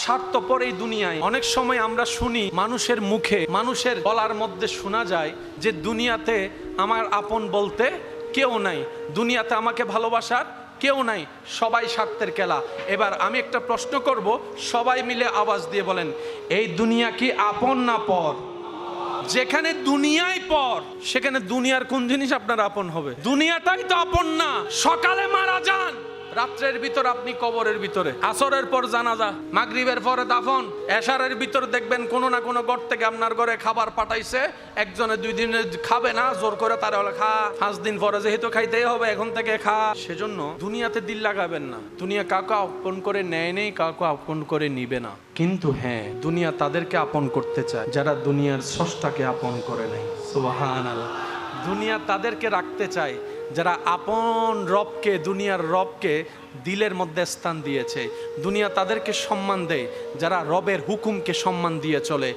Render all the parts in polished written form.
স্বার্থপর এই দুনিয়ায় অনেক সময় আমরা শুনি মানুষের মুখে, মানুষের গলার মধ্যে শোনা যায় যে দুনিয়াতে আমার আপন বলতে কেউ নাই, দুনিয়াতে আমাকে ভালোবাসার কেউ নাই, সবাই স্বার্থের খেলা। এবার আমি একটা প্রশ্ন করব, সবাই মিলে আওয়াজ দিয়ে বলেন, এই দুনিয়া কি আপন না পর? যেখানে দুনিয়ায় পর, সেখানে দুনিয়ার কোন জিনিস আপনার আপন হবে? দুনিয়াটাই তো আপন না। সকালে মারা যান, রাত্রের ভিতর আপনি কবরের ভিতরে, আসরের পর জানাজা, মাগরিবের পরে দাফন, এশারের ভিতর দেখবেন কোনো না কোনো ঘর থেকে আপনার ঘরে খাবার পাঠাইছে, একজনে 2 দিনে খাবে না, জোর করে তারা হলে খা, 5 দিন পরে যেহেতু খাইতেই হবে এখন থেকে খা। সেজন্য দুনিয়াতে দিল লাগাবেন না। দুনিয়া কাউকে আপন করে নেয় নেই, কাউকে আপন করে নিবে না। কিন্তু হ্যাঁ, দুনিয়া তাদেরকে আপন করতে চায় যারা দুনিয়ার স্রষ্টাকে আপন করে নেয়। সুবহানাল্লাহ। দুনিয়া তাদেরকে রাখতে চায় যারা আপন রবকে, দুনিয়ার রবকে দিলের মধ্যে স্থান দিয়েছে। দুনিয়া তাদেরকে সম্মান দেয় যারা রবের হুকুমকে সম্মান দিয়ে চলে।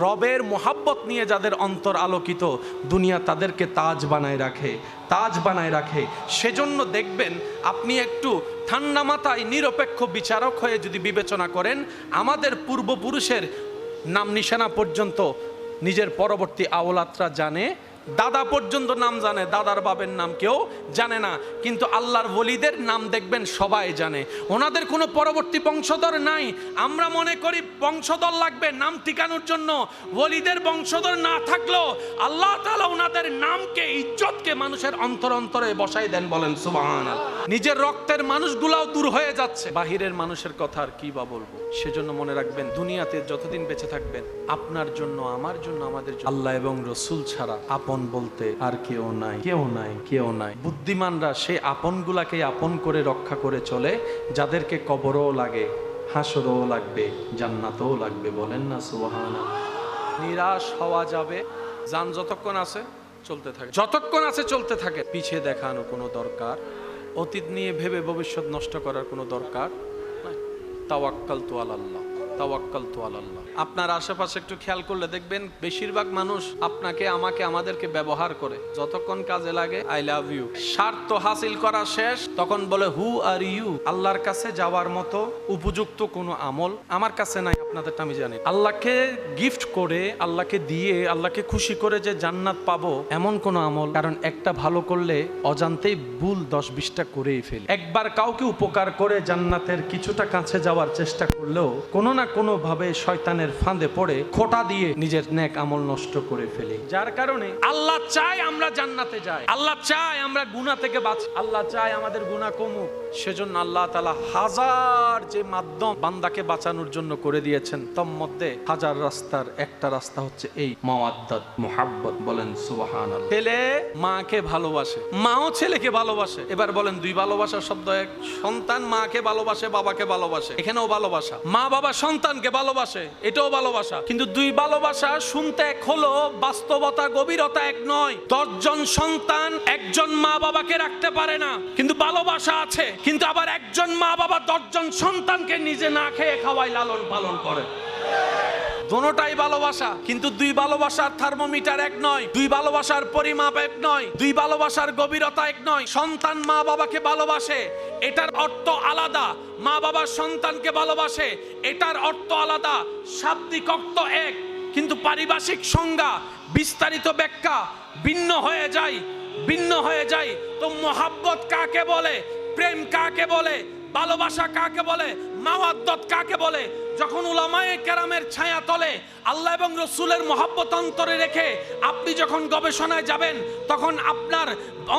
রবের মোহাব্বত নিয়ে যাদের অন্তর আলোকিত, দুনিয়া তাদেরকে তাজ বানায় রাখে, তাজ বানায় রাখে। সেজন্য দেখবেন, আপনি একটু ঠান্ডা মাথায় নিরপেক্ষ বিচারক হয়ে যদি বিবেচনা করেন, আমাদের পূর্বপুরুষের নাম নিশানা পর্যন্ত নিজের পরবর্তী আওলাদরা জানে, দাদা পর্যন্ত নাম জানে, দাদার বাবের নাম কেউ জানে না। কিন্তু আল্লাহর ওলিদের নাম দেখবেন সবাই জানে, ওনাদের কোনো পরবর্তী বংশধর নাই। আমরা মনে করি বংশধর লাগবে নাম ঠিকানোর জন্য, ওলিদের বংশধর না থাকলেও আল্লাহ তাআলা ওনাদের নামকে, ইজ্জতকে মানুষের অন্তর অন্তরে বসাই দেন। বলেন সুবহানাল্লাহ। নিজের রক্তের মানুষগুলাও দূর হয়ে যাচ্ছে, বাহিরের মানুষের কথা আর কি বা বলবো। সেজন্য মনে রাখবেন, দুনিয়াতে যতদিন বেঁচে থাকবেন, আপনার জন্য, আমার জন্য, আমাদের জন্য আল্লাহ এবং রসুল ছাড়া আপন বলতে আর কেউ নাই, কেউ নাই, কেউ নাই। বুদ্ধিমানরা সেই আপনগুলাকে আপন করে রক্ষা করে চলে, যাদেরকে কবরও লাগে, হাসরও লাগবে, জান্নাতও লাগবে। বলেন না সুবহানাল্লাহ। নিরাশ হওয়া যাবে, যান যতক্ষণ আছে চলতে থাকে, যতক্ষণ আছে চলতে থাকে। পিছিয়ে দেখানো কোনো দরকার, অতীত নিয়ে ভেবে ভবিষ্যৎ নষ্ট করার কোনো দরকার নাই। তাওয়াক্কালতু আলাল্লাহ, তাওয়াক্কালতু আলাল্লাহ। আপনার আশেপাশে একটু খেয়াল করলে দেখবেন, বেশিরভাগ মানুষ আপনাকে, আমাকে, আমাদেরকে ব্যবহার করে। যতক্ষণ কাজে লাগে আই লাভ ইউ, স্বার্থ হাসিল করা শেষ, তখন বলে হু আর ইউ। আল্লাহর কাছে যাওয়ার মতো উপযুক্ত কোনো আমল আমার কাছে নাই, আপনাদেরটা আমি জানি। আল্লাহকে গিফট করে, আল্লাহকে দিয়ে, আল্লাহকে খুশি করে যে জান্নাত পাবো, এমন কোনো আমল, কারণ একটা ভালো করলে অজান্তেই ভুল 10-20টা করেই ফেলি। একবার কাউকে উপকার করে জান্নাতের কিছুটা কাছে যাওয়ার চেষ্টা করলেও কোনো না কোনো ভাবে শয়তানের ফাঁদে পড়ে খোঁটা দিয়ে নিজের নেক আমল নষ্ট করে ফেলি। যার কারণে আল্লাহ চায় আমরা জান্নাতে যাই, আল্লাহ চায় আমরা গুনাহ থেকে বাঁচি, আল্লাহ চায় আমাদের গুনাহ কমুক। সেজন্য আল্লাহ তাআলা হাজার যে মাধ্যম বান্দাকে বাঁচানোর জন্য করে দিয়েছেন, তার মধ্যে হাজার রাস্তার একটা রাস্তা হচ্ছে এই মাওয়াদ্দাত, মুহাব্বত। বলেন সুবহানাল্লাহ। ছেলে মাকে ভালোবাসে, মাও ছেলেকে ভালোবাসে। এবার বলেন, দুই ভালোবাসার শব্দ এক। সন্তান মাকে ভালোবাসে, বাবাকে ভালোবাসে, এখানেও ভালোবাসা। মা বাবা সন্তানকে ভালোবাসে, এটাও ভালোবাসা। কিন্তু দুই ভালোবাসা শুনতে এক হলো, বাস্তবতা, গভীরতা এক নয়। 10 জন সন্তান একজন মা বাবাকে রাখতে পারে না, কিন্তু ভালোবাসা আছে। কিন্তু আবার একজন মা বাবা 10 জন সন্তানকে নিজে না খেয়ে খাওয়ায়, লালন পালন করে। দোনোটাই ভালোবাসা, কিন্তু দুই ভালোবাসার থার্মোমিটার এক নয়, দুই ভালোবাসার পরিমাপ এক নয়, দুই ভালোবাসার গভীরতা এক নয়। সন্তান মা বাবাকে ভালোবাসে, এটার অর্থ আলাদা। মা বাবা সন্তানকে ভালোবাসে, এটার অর্থ আলাদা। শাব্দিক অর্থ এক, কিন্তু পারিভাষিক সংজ্ঞা, বিস্তারিত ব্যাখ্যা ভিন্ন হয়ে যায়, ভিন্ন হয়ে যায়। তো মোহাব্বত কাকে বলে, প্রেম কাকে বলে, ভালোবাসা কাকে বলে, মাওয়াদ্দাত কাকে বলে? যখন উলামায়ে কেরামের ছায়া তলে আল্লাহ এবং রসুলের মহব্বত অন্তরে রেখে আপনি যখন গবেষণায় যাবেন, তখন আপনার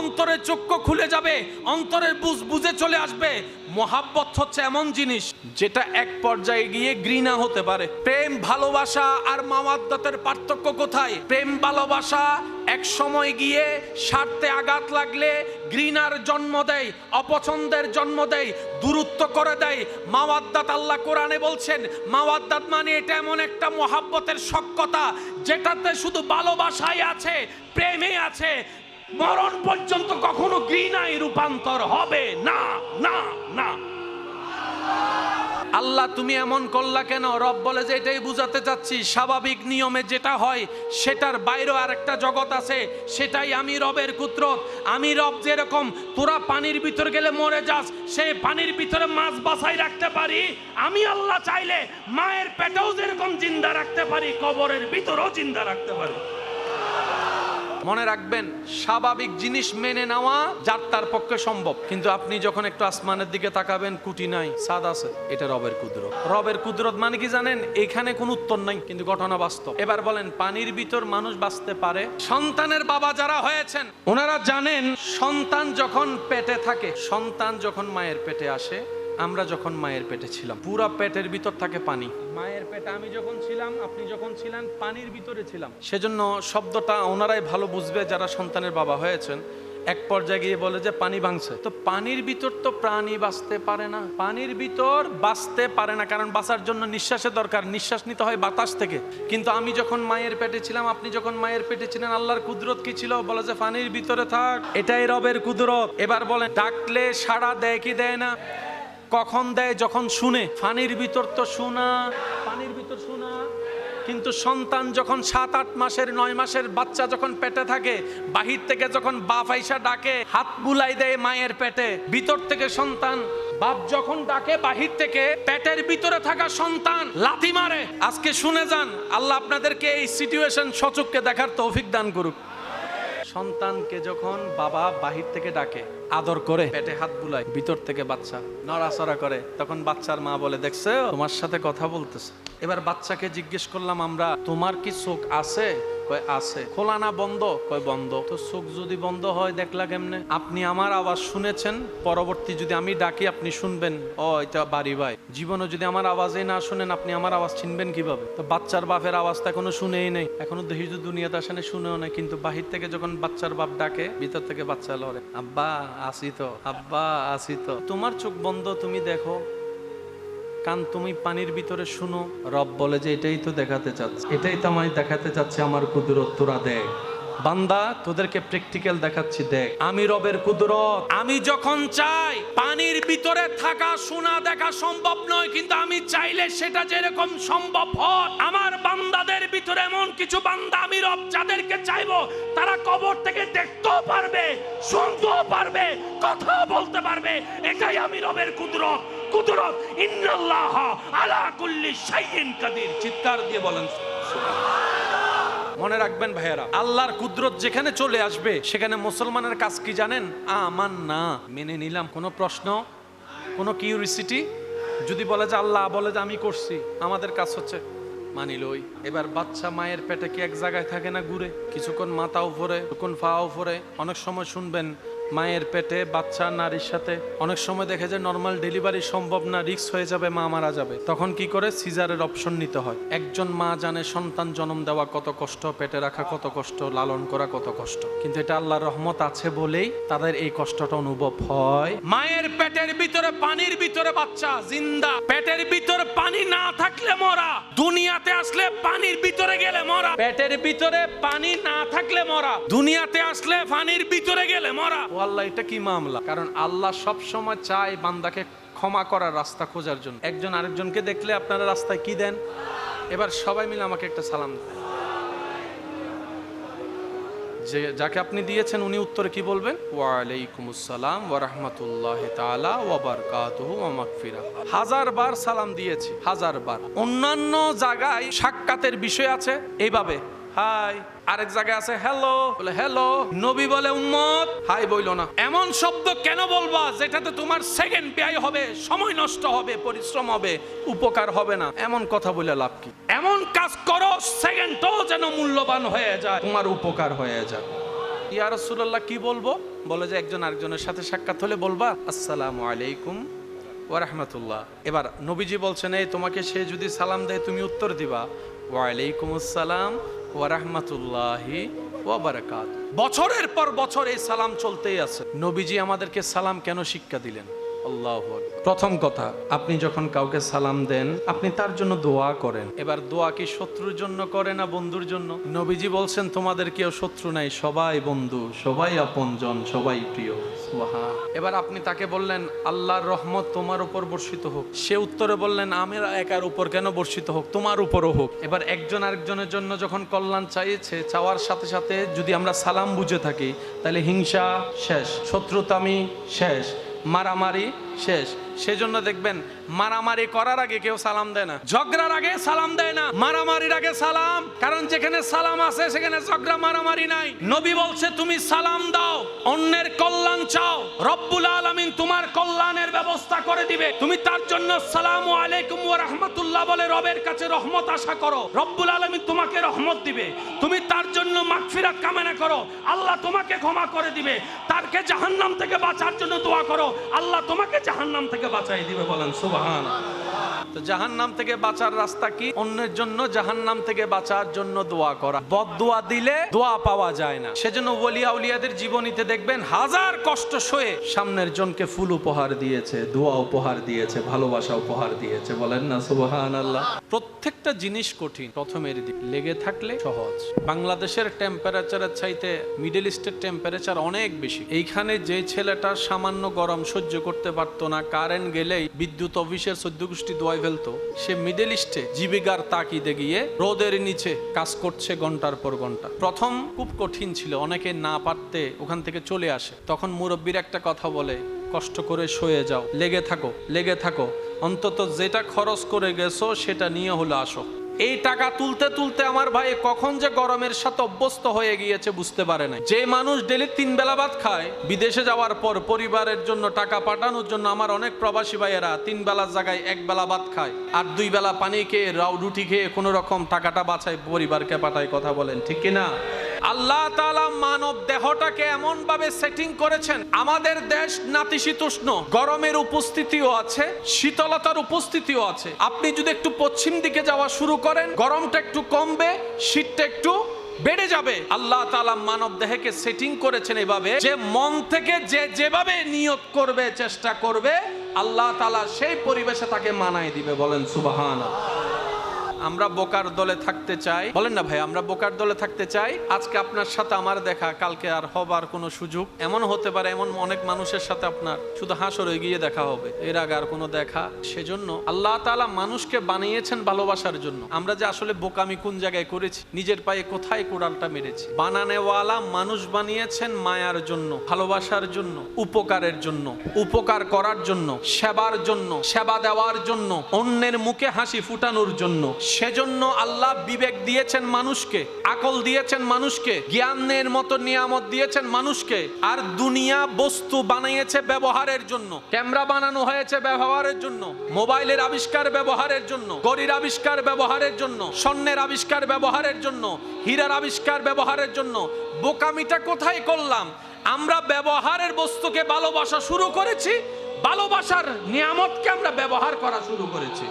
অন্তরের চক্ষু খুলে যাবে, অন্তরের বুঝ বুঝে চলে আসবে। মহব্বত হচ্ছে এমন জিনিস যেটা এক পর্যায়ে গিয়ে ঘৃণা হতে পারে। প্রেম, ভালোবাসা আর মাওয়াদ্দাতের পার্থক্য কোথায়? প্রেম, ভালোবাসা এক সময় গিয়ে স্বার্থে আঘাত লাগলে ঘৃণার জন্ম দেয়, অপছন্দের জন্ম দেয়, দূরত্ব করে দেয়। মাওয়াদ্দাত, আল্লাহ কোরআনে বলছেন, মাওয়াদ্দাত মানে এটা এমন একটা মহব্বতের সখ্যতা যেটাতে শুধু ভালোবাসাই আছে, প্রেমে আছে, মরণ পর্যন্ত কখনো ঘৃণায় রূপান্তর হবে না, না, না। আল্লাহ তুমি এমন করলা কেন? রব বলে যে এটাই বুঝাতে চাচ্ছি, স্বাভাবিক নিয়মে যেটা হয় সেটার বাইরেও আরেকটা জগৎ আছে, সেটাই আমি রবের কুদরত। আমি রব যেরকম তোরা পানির ভিতর গেলে মরে যাস, সেই পানির ভিতরে মাছ বাছাই রাখতে পারি, আমি আল্লাহ চাইলে মায়ের পেটেও যেরকম জিন্দা রাখতে পারি, কবরের ভিতরেও জিন্দা রাখতে পারি। মনে রাখবেন, স্বাভাবিক জিনিস মেনে নেওয়া যার তার পক্ষে সম্ভব, কিন্তু আপনি যখন একটু আসমানের দিকে তাকাবেন, কুটি নাই, ছাদ আছে, এটা রবের কুদরত। রবের কুদরত মানে কি জানেন? এখানে কোনো উত্তর নাই, কিন্তু ঘটনা বাস্তব। এবার বলেন, পানির ভিতর মানুষ বাঁচতে পারে? সন্তানের বাবা যারা হয়েছেন ওনারা জানেন, সন্তান যখন পেটে থাকে, সন্তান যখন মায়ের পেটে আসে, আমরা যখন মায়ের পেটে ছিলাম, পুরা পেটের ভিতর থাকে পানি। মায়ের পেটে আমি যখন ছিলাম, আপনি যখন ছিলেন, পানির ভিতরে ছিলাম। সেজন্য শব্দটা ওনারাই ভালো বুঝবে যারা সন্তানের বাবা হয়েছেন। এক পর্যায়ে গিয়ে বলে যে পানি ভাঙছে, তো পানির ভিতর তো প্রাণী বাঁচতে পারে না, পানির ভিতর বাঁচতে পারে না, কারণ বাঁচার জন্য নিঃশ্বাসের দরকার, নিঃশ্বাস নিতে হয় বাতাস থেকে। কিন্তু আমি যখন মায়ের পেটে ছিলাম, আপনি যখন মায়ের পেটে ছিলেন, আল্লাহর কুদরত কি ছিল? বলে যে পানির ভিতরে থাক, এটাই রবের কুদরত। এবার বলেন, ডাকলে সাড়া দেয় কি দেয় না? কখন দেয়? যখন শুনে। পানির ভিতর তো শোনা, পানির ভিতর শোনা। কিন্তু সন্তান যখন 7-8 মাসের 9 মাসের বাচ্চা যখন পেটে থাকে, বাহির থেকে যখন বাপ আইসা ডাকে, হাত বুলাই দেয় মায়ের পেটে, ভিতর থেকে সন্তান, বাপ যখন ডাকে বাহির থেকে, পেটের ভিতরে থাকা সন্তান লাথি মারে। আজকে শুনে যান, আল্লাহ আপনাদেরকে এই সিচুয়েশন সচক্ষে দেখার তৌফিক দান করুক। সন্তানকে যখন বাবা বাহির থেকে ডাকে, আদর করে, পেটে হাত বুলায়, ভিতর থেকে বাচ্চা নড়াচড়া করে, তখন বাচ্চার মা বলে, দেখছো তোমার সাথে কথা বলতেছে। এবার বাচ্চাকে জিজ্ঞেস করলাম আমরা, তোমার কি চোখ আছে? কয় আছে। খোলা না বন্ধ? কয় বন্ধ। তো চোখ যদি বন্ধ হয় দেখলা কেমনে? আপনি আমার আওয়াজ শুনেছেন, পরবর্তী যদি আমি ডাকি আপনি শুনবেন, ও এটা বাড়ি ভাই। জীবনে যদি আমার আওয়াজই না শুনেন, আপনি আমার আওয়াজ চিনবেন কিভাবে? তো বাচ্চার বাপের আওয়াজটা এখনো শুনেই নেই, এখনো দেহিজ দুনিয়াতে আসেনি, শুনেও নাই, কিন্তু বাহির থেকে যখন বাচ্চার বাপ ডাকে, ভিতর থেকে বাচ্চা লড়ে, আব্বা আসি তো, আব্বা আসি তো। তোমার চোখ বন্ধ, তুমি দেখো, কান তুমি পানির ভিতরে শুনো। রব বলে যে এটাই তো দেখাতে চাচ্ছে, এটাই তো আমায় দেখাতে চাচ্ছে আমার কুদরত, তোরা দেখ। বান্দা, তোদেরকে প্র্যাকটিক্যাল দেখাচ্ছি, দেখ আমি রবের কুদরত। আমি যখন চাই, পানির ভিতরে থাকা শোনা দেখা সম্ভব নয়, কিন্তু আমি চাইলে সেটা যেরকম সম্ভব হয়। আমার বান্দাদের ভিতরে এমন কিছু বান্দা আমি রব যাদেরকে চাইবো, তারা কবর থেকে দেখতেও পারবে, শুনতেও পারবে, কথা বলতে পারবে। এটাই আমি রবের কুদরত। কুদরত ইন্নাল্লাহ আলা কুল্লি শাইইন কাদির। চিৎকার দিয়ে বলেন সুবহানাল্লাহ। মনে রাখবেন ভাইয়েরা, আল্লাহর কুদরত যেখানে চলে আসবে, সেখানে মুসলমানের কাজ কি জানেন? আমান্না, মেনে নিলাম। কোনো প্রশ্ন, কোনো কিউরিসিটি? যদি বলে যে আল্লাহ বলে যে আমি করছি, আমাদের কাজ হচ্ছে মানিলই। এবার বাচ্চা মায়ের পেটে কি এক জায়গায় থাকে না, ঘুরে, কিছুক্ষণ মাথা উপরে, কিছুক্ষণ পা উপরে। অনেক সময় শুনবেন মায়ের পেটে বাচ্চা নারীর সাথে অনেক সময় দেখে যে নর্মাল ডেলিভারি সম্ভব না, রিস্ক হয়ে যাবে, মা মারা যাবে, তখন কি করে? সিজারের অপশন নিতে হয়। একজন মা জানে সন্তান জন্ম দেওয়া কত কষ্ট, পেটে রাখা কত কষ্ট, লালন করা কত কষ্ট, কিন্তু এটা আল্লাহর রহমত আছে বলেই তাদের এই কষ্টটা অনুভব হয়। মায়ের পেটের ভিতরে, পানির ভিতরে বাচ্চা জিন্দা, পেটের ভিতরে পানি না থাকলে মরা, দুনিয়াতে আসলে পানির ভিতরে গেলে মরা। পেটের ভিতরে পানি না থাকলে মরা, দুনিয়াতে আসলে পানির ভিতরে গেলে মরা। ও আল্লাহ, এটা কি মামলা? কারণ আল্লাহ সব সময় চায় বান্দাকে ক্ষমা করার রাস্তা খোঁজার জন্য। একজন আরেকজনকে দেখলে আপনারা রাস্তায় কি দেন? এবার সবাই মিলে আমাকে একটা সালাম দেন। যে যাকে আপনি দিয়েছেন উনি উত্তরে কি বলবেন? ওয়া আলাইকুমুস সালাম ওয়া রাহমাতুল্লাহি তাআলা ওয়া বারাকাতুহু ওয়া মাগফিরা। 1000 বার সালাম দিয়েছি, 1000 বার। অন্যান্য জায়গায় সাক্ষাতের বিষয় আছে এইভাবে, হাই। আরেক জায়গায় আছে হ্যালো, বলে হ্যালো। নবী বলে উম্মত, হাই বইলো না। এমন শব্দ কেন বলবা যেটাতে তোমার সেকেন্ড ব্যয় হবে, সময় নষ্ট হবে, পরিশ্রম হবে, উপকার হবে না? এমন কথা বলে লাভ কি? এমন কাজ করো সেকেন্ডও যেন মূল্যবান হয়ে যায়, তোমার উপকার হয়ে যায়। ইয়া রাসূলুল্লাহ, কি বলবো? বলে যে একজন আরেকজনের সাথে সাক্ষাৎ হলে বলবা আসসালামু আলাইকুম ওয়া রাহমাতুল্লাহ। এবার নবীজি বলছেন, এই তোমাকে সে যদি সালাম দেয় তুমি উত্তর দিবা ওয়া আলাইকুমুস সালাম ওয়া রাহমাতুল্লাহি ওয়া বারাকাতুহু। বছরের পর বছর এই সালাম চলতেই আছে। নবীজি আমাদেরকে সালাম কেন শিক্ষা দিলেন? আল্লাহু আকবার। প্রথম কথা, আপনি যখন কাউকে সালাম দেন আপনি তার জন্য দোয়া করেন। এবার দোয়া কি শত্রুর জন্য করে না বন্ধুর জন্য? নবীজি বলছেন তোমাদের কেউ শত্রু নাই, সবাই বন্ধু, সবাই আপনজন, সবাই প্রিয়। সুবহান। এবার আপনি তাকে বললেন আল্লাহর রহমত তোমার উপর বর্ষিত হোক, সে উত্তরে বললেন আমার একার উপর কেন বর্ষিত হোক, তোমার উপরও হোক। এবার একজন আরেকজনের জন্য যখন কল্যাণ চাইছে, চাওয়ার সাথে সাথে যদি আমরা সালাম বুঝে থাকি তাহলে হিংসা শেষ, শত্রুতামি শেষ, মারামারি শেষ। সেজন্য দেখবেন মারামারি করার আগে কেউ সালাম দেয় না, ঝগড়ার আগে সালাম দেয় না, মারামারির আগে সালাম। কারণ যেখানে সালাম আছে সেখানে ঝগড়া মারামারি নাই। নবী বলছে তুমি সালাম দাও, অন্যের কল্যাণ চাও, রব্বুল আলামিন তোমার কল্যাণের ব্যবস্থা করে দিবে। তুমি তার জন্য আসসালামু আলাইকুম ওয়া রাহমাতুল্লাহ বলে রবের কাছে রহমত আশা করো, রব্বুল আলামিন তোমাকে রহমত দিবে। তুমি তার জন্য মাগফিরাত কামনা করো, আল্লাহ তোমাকে ক্ষমা করে দিবে। তারকে জাহান্নাম থেকে বাঁচার জন্য দোয়া করো, আল্লাহ তোমাকে জাহান্নাম থেকে বাঁচাই দিবে। বলেন সুবহানাল্লাহ। তো জাহান্নাম থেকে বাঁচার রাস্তা কি? অন্যের জন্য জাহান্নাম থেকে বাঁচার জন্য দোয়া করা। বদদোয়া দিলে দোয়া পাওয়া যায় না। সেজন্য ওলি আউলিয়াদের জীবনীতে দেখবেন হাজার কষ্ট সয়ে সামনের জনকে ফুল উপহার দিয়েছে, দোয়া উপহার দিয়েছে, ভালোবাসা উপহার দিয়েছে। বলেন না সুবহানাল্লাহ। প্রত্যেকটা জিনিস কঠিন প্রথমের দিক, লেগে থাকলে সহজ। বাংলাদেশের টেম্পারেচারের চাইতে মিডল ইস্টের টেম্পারেচার অনেক বেশি। এইখানে যে ছেলেটা সামান্য গরম সহ্য করতে পারতো না, কারেন্ট গেলেই বিদ্যুৎ অফিসের 14 গোষ্ঠী দোয়াই ফেলতো, সে মিডল ইস্টে জীবিকার তাকিদে গিয়ে রোদের নিচে কাজ করছে ঘন্টার পর ঘন্টা। প্রথম খুব কঠিন ছিল, অনেকে না পারতে ওখান থেকে চলে আসে। তখন মুরব্বীর একটা কথা বলে, কষ্ট করে সয়ে যাও, লেগে থাকো, লেগে থাকো, অন্তত যেটা খরচ করে গেছো সেটা নিয়ে হলো আসো। এই টাকা তুলতে তুলতে আমার ভাই কখন যে গরমের সাথে অভ্যস্ত হয়ে গিয়েছে বুঝতে পারে না। যে মানুষ ডেলি 3 বেলা ভাত খায়, বিদেশে যাওয়ার পর পরিবারের জন্য টাকা পাঠানোর জন্য আমার অনেক প্রবাসী ভাইয়েরা 3 বেলার জায়গায় 1 বেলা ভাত খায়, আর 2 বেলা পানি খেয়ে রুটি খেয়ে কোনো রকম টাকাটা বাঁচায় পরিবারকে পাঠায়। কথা বলেন ঠিক কিনা? আল্লাহ তাআলা মানব দেহটাকে এমন ভাবে সেটিং করেছেন, আমাদের দেশ নাতিশীতোষ্ণ, গরমের উপস্থিতিও আছে, শীতলতার উপস্থিতিও আছে। আপনি যদি একটু পশ্চিম দিকে যাওয়া শুরু করেন, গরমটা একটু কমবে, শীতটা একটু বেড়ে যাবে। আল্লাহ তাআলা মানব দেহকে সেটিং করেছেন এভাবে যে মন থেকে যে যেভাবে নিয়ত করবে, চেষ্টা করবে, আল্লাহ তাআলা সেই পরিবেশে তাকে মানায় দিবে। বলেন সুবহানাল্লাহ। আমরা বোকার দলে থাকতে চাই, বলেন না ভাই, আমরা বোকার দলে থাকতে চাই। আজকে আপনার সাথে আমার দেখা, কালকে আর হবার কোনো সুযোগ এমন হতে পারে, এমন অনেক মানুষের সাথে আপনার শুধু হাসরে গিয়ে দেখা হবে, এর আগে আর কোনো দেখা। সেজন্য আল্লাহ তাআলা মানুষকে বানিয়েছেন ভালোবাসার জন্য। আমরা যে আসলে বোকামি কোন জায়গায় করেছি, নিজের পায়ে কোথায় কোড়ালটা মেরেছি। বানানেওয়ালা মানুষ বানিয়েছেন মায়ার জন্য, ভালোবাসার জন্য, উপকারের জন্য, উপকার করার জন্য, সেবার জন্য, সেবা দেওয়ার জন্য, অন্যের মুখে হাসি ফুটানোর জন্য। সেজন্য আল্লাহ বিবেক দিয়েছেন মানুষকে, আকল দিয়েছেন মানুষকে, জ্ঞানের মতো নিয়ামত দিয়েছেন মানুষকে। আর দুনিয়া বস্তু বানিয়েছে ব্যবহারের জন্য। ক্যামেরা বানানো হয়েছে ব্যবহারের জন্য, মোবাইলের আবিষ্কার ব্যবহারের জন্য, ঘড়ির আবিষ্কার ব্যবহারের জন্য, স্বর্ণের আবিষ্কার ব্যবহারের জন্য, হীরার আবিষ্কার ব্যবহারের জন্য। বোকামিটা কোথায় করলাম? আমরা ব্যবহারের বস্তুকে ভালোবাসা শুরু করেছি, ভালোবাসার নিয়ামতকে আমরা ব্যবহার করা শুরু করেছি।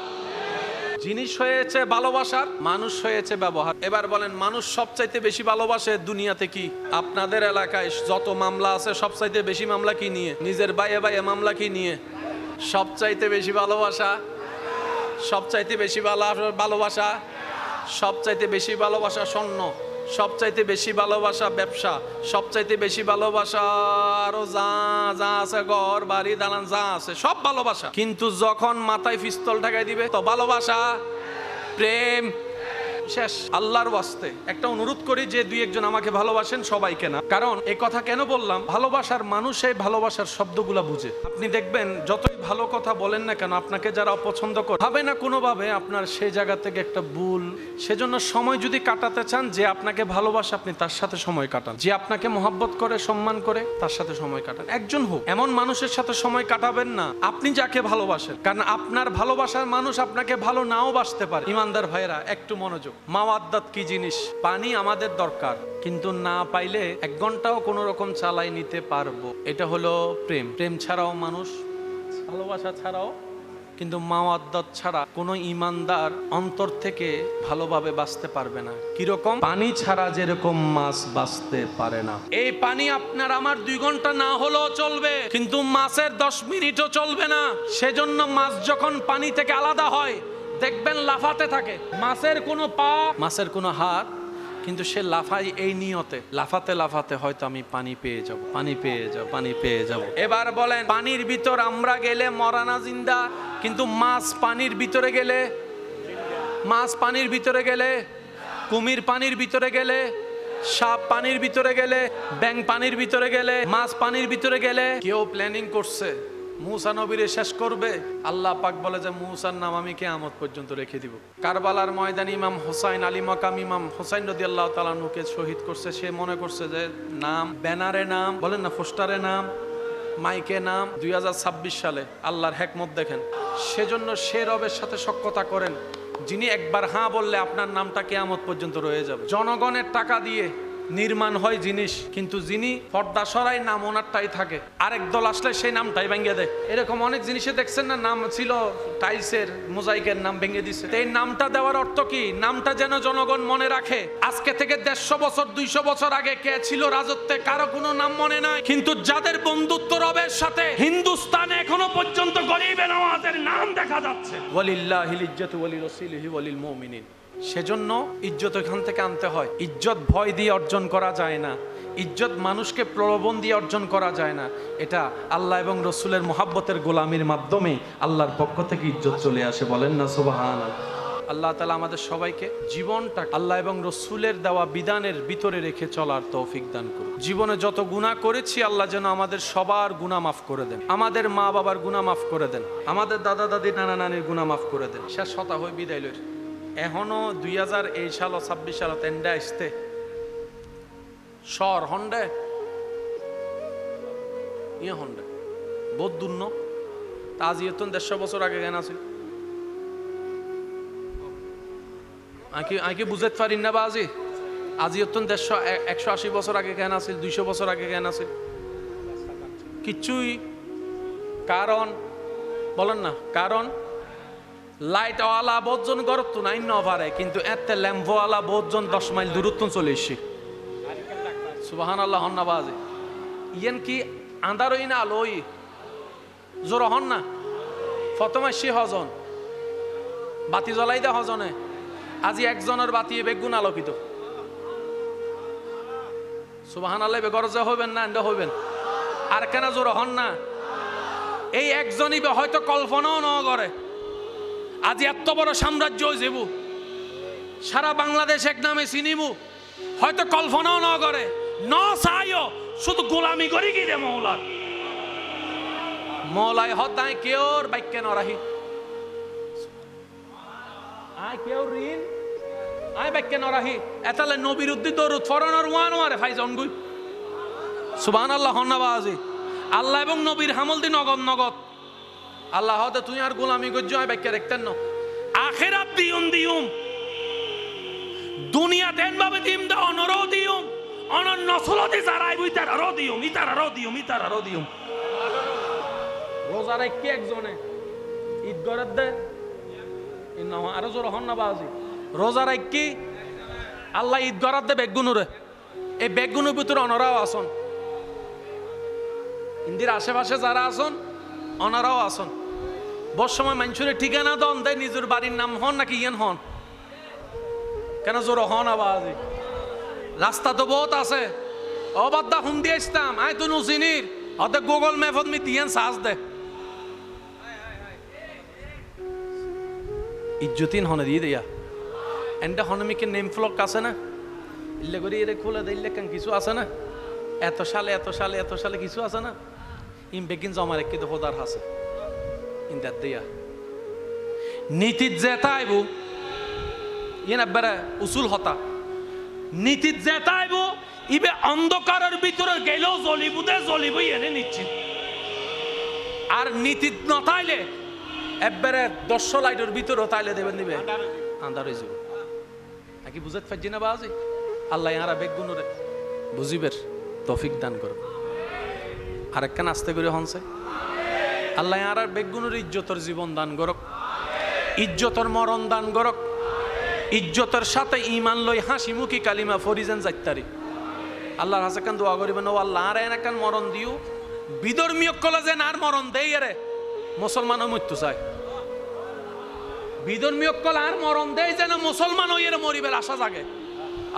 জিনিস হয়েছে ভালোবাসার, মানুষ হয়েছে ব্যবহার। এবার বলেন, মানুষ সবচাইতে বেশি ভালোবাসে দুনিয়াতে কি? আপনাদের এলাকায় যত মামলা আছে সবচাইতে বেশি মামলা কি নিয়ে? নিজের বাইয়ে বাইয়ে মামলা কি নিয়ে? সবচাইতে বেশি ভালোবাসা, সবচাইতে বেশি ভালোবাসা, সবচাইতে বেশি ভালোবাসা স্বর্ণ, সবচাইতে বেশি ভালোবাসা ব্যবসা, সবচাইতে বেশি ভালোবাসা আরো যা যা আছে, ঘর বাড়ি দালান যা আছে সব ভালোবাসা। কিন্তু যখন মাথায় পিস্তল ঠেকাই দিবে তো ভালোবাসা, প্রেম শেষ। আল্লাহর ওয়াস্তে একটা অনুরোধ করি যে 2-1 জন আমাকে ভালোবাসেন, সবাইকে না। কারণ এই কথা কেন বললাম, ভালোবাসার মানুষ এই ভালোবাসার শব্দগুলা বুঝে। আপনি দেখবেন যতই ভালো কথা বলেন না কেন, আপনাকে যারা অপছন্দ করে ভাবে না কোনোভাবে আপনার সেই জায়গা থেকে একটা ভুল। সেজন্য সময় যদি কাটাতে চান, যে আপনাকে ভালোবাসে আপনি তার সাথে সময় কাটান, যে আপনাকে মহব্বত করে, সম্মান করে, তার সাথে সময় কাটান। একজন হোক, এমন মানুষের সাথে সময় কাটাবেন না আপনি যাকে ভালোবাসেন, কারণ আপনার ভালোবাসার মানুষ আপনাকে ভালো নাও বাসতে পারে। ইমানদার ভাইরা একটু মনোযোগ। মাওয়াদ্দাত কি জিনিস? পানি আমাদের দরকার, কিন্তু না পাইলে 1 ঘন্টাও কোনো রকম চালাই নিতে পারবো। এটা হলো প্রেম। প্রেম ছাড়াও মানুষ, ভালোবাসা ছাড়াও কিন্তু মাওয়াদ্দাত ছাড়া কোনো ইমানদার অন্তর থেকে ভালোভাবে বাঁচতে পারবে না। কিরকম? পানি ছাড়া যেরকম মাছ বাঁচতে পারে না। এই পানি আপনার আমার 2 ঘন্টা না হলেও চলবে, কিন্তু মাছের 10 মিনিটও চলবে না। সেজন্য মাছ যখন পানি থেকে আলাদা হয় দেখবেন লাফাতে থাকে। মাছের কোনো পা, মাছের কোনো হাত, কিন্তু সে লাফাই এই নিয়তে, লাফাতে লাফাতে হয়তো আমি পানি পেয়ে যাব, পানি পেয়ে যাব, পানি পেয়ে যাব। এবার বলেন, পানির ভিতর আমরা গেলে মরানা জিন্দা, কিন্তু মাছ পানির ভিতরে গেলে, মাছ পানির ভিতরে গেলে, কুমির পানির ভিতরে গেলে, সাপ পানির ভিতরে গেলে, ব্যাঙ পানির ভিতরে গেলে, মাছ পানির ভিতরে গেলে, কেউ প্ল্যানিং করছে মুসা নবীরে শেষ করবে। আল্লাহ পাক বলে যে মুসার নাম আমি কিয়ামত পর্যন্ত রেখে দিব। কারবালার ময়দানে ইমাম হোসাইন, আলী মাকাম ইমাম হোসাইন রাদিয়াল্লাহু তাআলা আনহুকে শহীদ করছে। সে মনে করছে যে নাম, ব্যানারে নাম, বলেন না পোস্টারে নাম, মাইকে নাম। 2026 সালে আল্লাহর হিকমত দেখেন। সেজন্য সে রবের সাথে সখ্যতা করেন যিনি একবার হ্যাঁ বললে আপনার নামটা কিয়ামত পর্যন্ত রয়ে যাবে। জনগণের টাকা দিয়ে নির্মাণ হয় জিনিস, কিন্তু যিনি পর্দা সরাই নাম ওনারটাই থাকে, আরেক দল আসলে সেই নামটাই ভেঙে দেয়। এরকম অনেক জিনিসে দেখছেন না, নাম ছিল টাইলসের, মোজাইকের নাম ভেঙে দিচ্ছে। এই নামটা দেওয়ার অর্থ কি? নামটা যেন জনগণ মনে রাখে। আজকে থেকে 150 বছর 200 বছর আগে কে ছিল রাজত্বে কারো কোনো নাম মনে নাই, কিন্তু যাদের বন্ধুত্ব রবের সাথে হিন্দুস্তানে এখনো পর্যন্ত গরিবে নওয়াজের নাম দেখা যাচ্ছে। ওয়ালিল্লাহিল ইজ্জাতু ওয়ালিরাসূলিহি ওয়ালিল মুমিনিন। সেজন্য ইজ্জত এখান থেকে আনতে হয়। ইজ্জত ভয় দিয়ে অর্জন করা যায় না, ইজ্জত মানুষকে প্রলোভন দিয়ে অর্জন করা যায় না। এটা আল্লাহ এবং রসুলের মোহাব্বতের গোলামির মাধ্যমে আল্লাহর পক্ষ থেকে ইজ্জত চলে আসে। বলেন না সুবহানাল্লাহ। আল্লাহ তাআলা আমাদের সবাইকে জীবনটা আল্লাহ এবং রসুলের দেওয়া বিধানের ভিতরে রেখে চলার তৌফিক দান করুন। জীবনে যত গুনাহ করেছি আল্লাহ যেন আমাদের সবার গুনাহ মাফ করে দেন, আমাদের মা বাবার গুনাহ মাফ করে দেন, আমাদের দাদা দাদি নানা নানির গুনাহ মাফ করে দেন। শেষ কথা হয়ে বিদায় লই। এখনো 2026 সাল তেন্ডা আসতে শহর হন্ডে ইয়ে হন্ডে বহুত দূর ন। আজ ইয়ে তো 150 বছর আগে কেন আছে আঁকি বুঝতে পারি না। বা আজি ইয়ে তো 180 বছর আগে কেন আছে, 200 বছর আগে কেন আছে কিচ্ছুই। কারণ বলেন না, কারণ লাইটওয়ালা বহুতজন গরত নাই ন পারে, কিন্তু এতে ল্যাম্পওয়ালা বহুতজন 10 মাইল দূরত্ব চলে এসছে। সুবহানাল্লাহ। হন না বাজে ইয়েন কি আন্ধারই না আলোই জোর হন না। প্রথমে সে হজন বাতি জ্বলাই দে হজনে, আজি একজনের বাতি বেগুন আলোকিত। সুবহানাল্লাহ। বেগরজে হইবেন না এন্ড হইবেন আর কেন জোর হন না। এই একজনই হয়তো কল্পনাও ন করে আজি এত বড় সাম্রাজ্য যাবো, সারা বাংলাদেশ এক নামে চিনিবু, হয়তো কল্পনাও ন করে, ন চাইও শুধু গোলামি করি কি রে মৌলার মৌলাই হতায় কেউর বাক্যে নরাহি আয় কেউ ঋণ আয় বাক্যে নরাহি এতালে নবীর উদ্দিত ফরনের ওয়ান ওয়ারে ফাইজন গুই। সুবহানাল্লাহ। হন্নাবাজি আল্লাহ এবং নবীর হামল দি নগদ নগদ। আল্লাহ হতে তুই আর গোলামি করছ আয় বাক্যে রাখতেন না। আখেরাত দিউম দিউম দুনিয়া দেন ভাবে দিম দা অনরো দিউম অনর নসলতে যারাই বুই তার আরো দিউম ইতার আরো দিউম ইতার আরো দিউম। রোজা রাখি একজনে ঈদ গরাত দে ইন্না আরো জোর হন না বাজি। রোজা রাখি আল্লাহ ঈদ গরাত দে বেগুনুরে, এই বেগুনের ভিতরে অনরাও আসন, ইন্দির আশেপাশে যারা আসন অনারাও আসন। বস সময় মানুষের ঠিকানা দন দেয় নিজের বাড়ির নাম হন নাকি ইয়েন হন কেন জোর হন আবার। রাস্তা তো বহুত আছে অবাদ্দা হুম দিয়ে ইসলাম আয় তুই নুসিনির অর্ধেক গুগল ম্যাপত মি দিয়েন সাজ দে ইজ্জতিন হনে দিয়ে দিয়া এন্ডা হনমিকে নেম ফ্লক আছে না ইল্লে করি এরে খুলে দিলে কেন কিছু আছে না, এত সালে এত সালে এত সালে কিছু আছে না, ইম বেগিন জমা রেখে তো হোদার হাসে ইন্দার দিয়া নীতিত জেতাইবো ইয়ে না বেড়া উসুল হতা নীতিত জেতাইবো ইবে অন্ধকারের ভিতরে গেলেও জ্বলিবুদে জ্বলিব এনে নিশ্চিত। আর নীতিত নতাইলে একবারে 10 লাইটের ভিতরে তাইলে দেবেন দিবে আন্ধার হয়ে যাব। নাকি বুঝতে পারছি না বাজি। আল্লাহ ইহারা বেগুনরে বুঝিবের তৌফিক দান করবে। আরেকখান আস্তে করে হনছে আল্লাহ আর বেগুনের ইজ্জতর জীবন দান করক, ইজ্জতর মরণ দান করক, ইজ্জতের সাথে ইমান লই হাসি মুখী কালিমা ফরিজেন যাইতারি। আল্লাহর হাসে কান দোয়া করিবেন, ও আল্লাহ আর এনাকান মরণ দিও, বিধর্মীয় কলা যেন আর মরণ দেই রে মুসলমানও মৃত্যু চায়, বিধর্মীয় কলা আর মরণ দেয় যেন মুসলমান হইয়ে মরিবের আশা জাগে।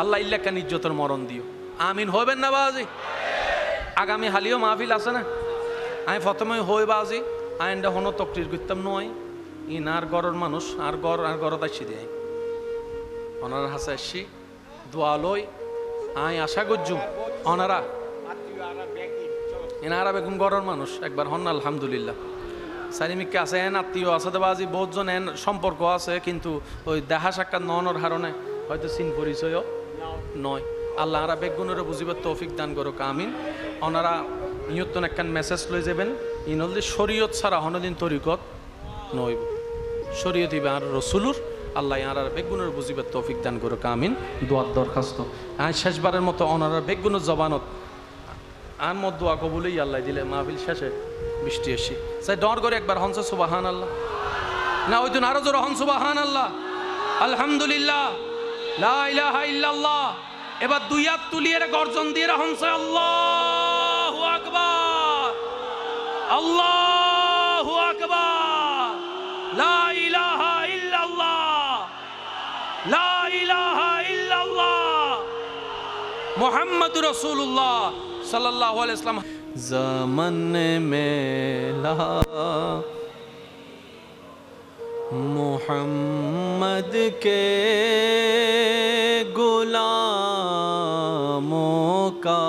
আল্লাহ ইল্লাকান ইজ্জতের মরণ দিও, আমিন হইবেন না বাজি? আগামী হালিও মাহফিল আছে না, আমি প্রথমে হই বাজি আইনটা হনো তকরির করতাম নয়, ইনার গড়ের মানুষ আর গড়ত আসি দিয়ে ওনার হাসে আসছি দোয়া লই, আই আশা করছুম ওনারা এনারা বেগুন গড়ের মানুষ একবার হন আলহামদুলিল্লাহ। সারিমিককে আছে এন আত্মীয় আছে তো বাজি বহুতজন এন সম্পর্ক আছে, কিন্তু ওই দেখা সাক্ষাৎ ননের হারণে হয়তো চিন পরিচয়ও নয়। আল্লাহ আরা বেগুনেরও বুঝিবার তৌফিক দান করুক, আমিন। ওনারা ইয়তন একখান মেসেজ লই যাবেন, ইনলদি শরীয়ত ছাড়া হনদিন তরিকত নইব, শরীয়ত ইবে আর রসুলুর। আল্লাহ আর বেগুনের বুঝিবার তৌফিক দান করুক, আমিন। দোয়ার দরখাস্ত শেষবারের মতো ওনারা বেগুনের জবানত আর মত দোয়া কবুলেই আল্লাহ দিলে মাহফিল শেষে বৃষ্টি এসি সাই ডর করে একবার হংস সুবাহান আল্লাহ না, ওই দিন আরো জোর হন সুবাহান আল্লাহ, আলহামদুলিল্লাহ, লা ইলাহা ইল্লাল্লাহ। এবার দুই হাত তুলিয়ে গর্জন দিয়ে হংস আল্লাহু আকবার, আল্লাহু আকবার, লা ইলাহা ইল্লাল্লাহ, লা ইলাহা ইল্লাল্লাহ, মুহাম্মাদুর রাসূলুল্লাহ सल्लल्लाहु अलैहि वसल्लम। ज़मन मेला मोहम्मद के गुलामों का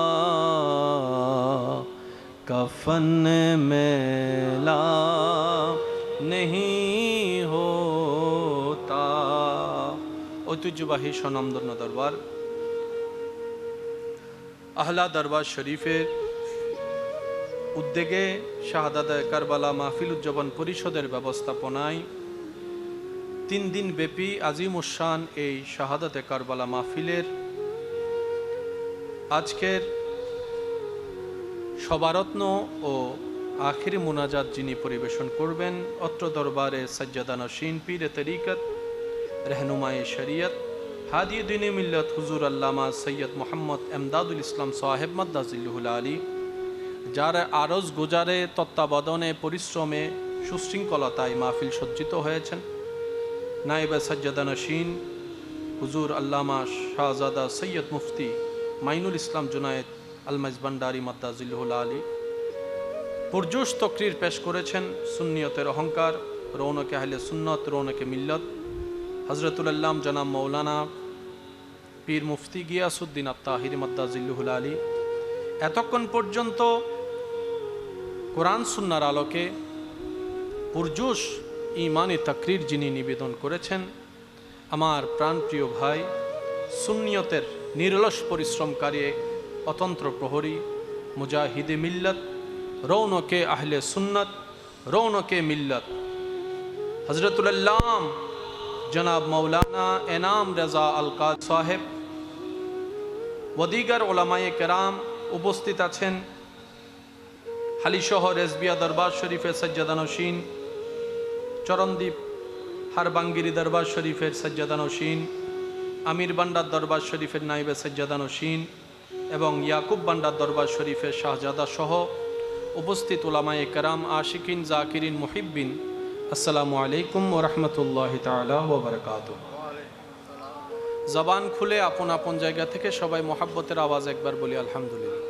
कफन मेला नहीं होता। ঐতিহ্যবাহী স্বনামধন্য দরবার আহলা দরবার শরীফের উদ্যোগে শাহাদাত কারবালা মাহফিল উদযাপন পরিষদের ব্যবস্থাপনায় 3 দিন ব্যাপী আজিমুশান এই শাহাদাতে কারবালা মাহফিলের আজকের সবারত্ন ও আখিরি মুনাজাত যিনি পরিবেশন করবেন, অত্র দরবারে সজ্জাদা নশীন পীরে তরিকত रहनुमाए शरीयत हादी दीन मिल्लत हुजूर अल्लामा सैयद मोहम्मद एमदादुल इस्लाम साहेब मद्दाजिल्लुहुल आली, যার আরজ গুজারে তত্ত্বাবধানে পরিশ্রমে সুশৃঙ্খলতায় মাহফিল সজ্জিত হয়েছেন, নায়েবে সজ্জাদা নশীন হুজুর আল্লামা শাহজাদা সৈয়দ মুফতি মাইনুল ইসলাম জুনায়েদ আলমাইজ ভান্ডারী মদ্দাজিল্লুহুল আলী পুরজোশ তকরির পেশ করেছেন। সুন্নিয়তের অহংকার, রৌনকে আহলে সুন্নত, রৌনকে মিল্লত হজরতুল আল্লাম জনাব মৌলানা পীর মুফতি গিয়াসউদ্দিন আত-তাহিরি মদ্দাজিল্লুহুল আলী এতক্ষণ পর্যন্ত কোরআন সুন্নাহর আলোকে পুরজোশ ঈমানি তাকরীর যিনি নিবেদন করেছেন, আমার প্রাণপ্রিয় ভাই, সুন্নিয়তের নিরলস পরিশ্রমকারী অতন্ত্র প্রহরী, মুজাহিদে মিল্লত, রৌনকে আহলে সুন্নত, রৌনকে মিল্লত হজরতুল আল্লাম জনাব মৌলানা এনাম রেজা আল কাদ সাহেব ও দিগার ওলামায়ে কেরাম উপস্থিত আছেন। হালিশহর রেজবিয়া দরবার শরীফের সজ্জাদা নশীন, চরণদ্বীপ হারবাঙ্গিরি দরবার শরীফের সজ্জাদা নশীন, আমির বান্ডার দরবার শরীফের নাইবে সজ্জাদা নশীন এবং ইয়াকুব বান্ডার দরবার শরীফের শাহজাদা সহ উপস্থিত ওলামায়ে কেরাম, আশিকিন, জাকিরিন, মুহিব্বিন, আসসালামু আলাইকুম ওয়া রাহমাতুল্লাহি তাআলা ওয়া বারাকাতুহু। জবান খুলে আপন আপন জায়গা থেকে সবাই মোহাব্বতের আওয়াজ একবার বলি আলহামদুলিল্লাহ।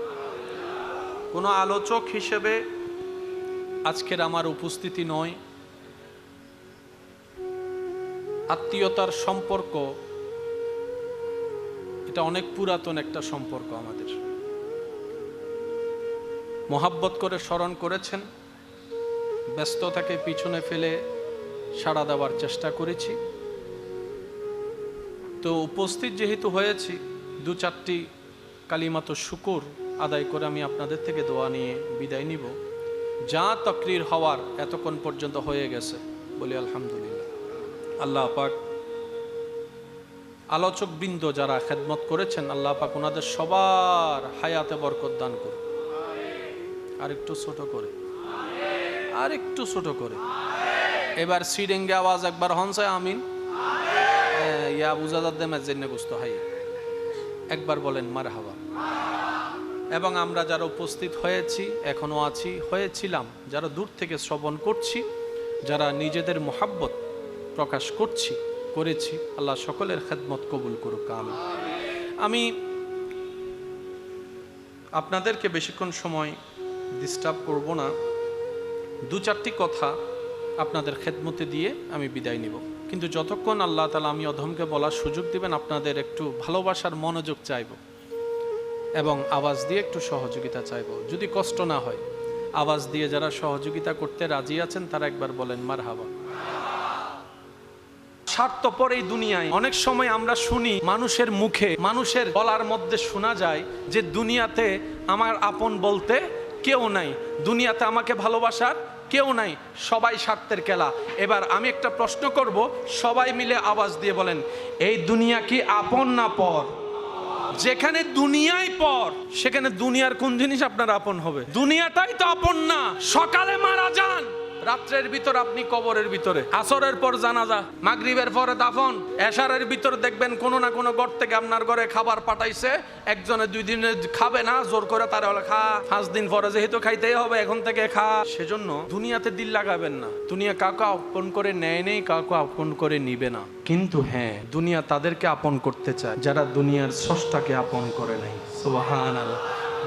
কোনো আলোচক হিসেবে আজকের আমার উপস্থিতি নয়, আত্মীয়তার সম্পর্ক এটা অনেক পুরাতন একটা সম্পর্ক আমাদের। মোহাব্বত করে স্মরণ করেছেন, ব্যস্ততাকে পিছনে ফেলে সাড়া দেওয়ার চেষ্টা করেছি। তো উপস্থিত যেহেতু হয়েছি, 2-4টি কালিমাত শুকুর আদায় করে আমি আপনাদের থেকে দোয়া নিয়ে বিদায় নিব। যা তাকরীর হওয়ার এতক্ষণ পর্যন্ত হয়ে গেছে বলি আলহামদুলিল্লাহ। আল্লাহ পাক আলোচক বৃন্দ যারা খেদমত করেছেন, আল্লাহ পাক ওনাদের সবার হায়াতে বরকত দান করুন। আর একটু ছোট করে আর একটু ছোট করে। এবার সিডেঙ্গে আওয়াজ একবার হনসে আমিন। ইয়া বুঝাদার দেমের জন্য গুস্ত হাই একবার বলেন মারহাবা। এবং আমরা যারা উপস্থিত হয়েছি, এখনো আছি, হয়েছিলাম, যারা দূর থেকে শ্রবণ করছি, যারা নিজেদের মোহাব্বত প্রকাশ করেছি, আল্লাহ সকলের খেদমত কবুল করুক আমিন। আমি আপনাদেরকে বেশিক্ষণ সময় ডিস্টার্ব করব না, দু চারটি কথা আপনাদের খেদমতে দিয়ে আমি বিদায় নিব। কিন্তু যতক্ষণ আল্লাহ তাআলা আমি অধমকে বলার সুযোগ দিবেন, আপনাদের একটু ভালোবাসার মনোযোগ চাইব এবং আওয়াজ দিয়ে একটু সহযোগিতা চাইব। যদি কষ্ট না হয়, আওয়াজ দিয়ে যারা সহযোগিতা করতে রাজি আছেন তারা একবার বলেন মারহাবা। স্বার্থপর এই দুনিয়ায় অনেক সময় আমরা শুনি মানুষের মুখে, মানুষের গলার মধ্যে শোনা যায় যে দুনিয়াতে আমার আপন বলতে কেউ নাই, দুনিয়াতে আমাকে ভালোবাসার কেউ নাই, সবাই স্বার্থের খেলা। এবার আমি একটা প্রশ্ন করব, সবাই মিলে আওয়াজ দিয়ে বলেন, এই দুনিয়া কি আপন না পর? যেখানে দুনিয়ায় পর, সেখানে দুনিয়ার কোন জিনিস আপনার আপন হবে? দুনিয়াটাই তো আপন না। সকালে মারা যান, রাত্রের ভিতর আপনি কবরের ভিতরে, আসরের পর জানাজা, মাগরিবের পরে দাফন, এশারের ভিতর দেখবেন কোনো না কোনো ঘর থেকে আপনার ঘরে খাবার পাঠাইছে, একজনে 2 দিনে খাবে না, জোর করে তারা হলে খা, 5 দিন পরে যেহেতু খাইতেই হবে এখন থেকে খা। সেজন্য দুনিয়াতে দিল লাগাবেন না। দুনিয়া কাউকে আপন করে নেয় নেই, কাউকে আপন করে নিবে না। কিন্তু হ্যাঁ, দুনিয়া তাদেরকে আপন করতে চায় যারা দুনিয়ার স্রষ্টাকে আপন করে নাই। সুবহানাল্লাহ।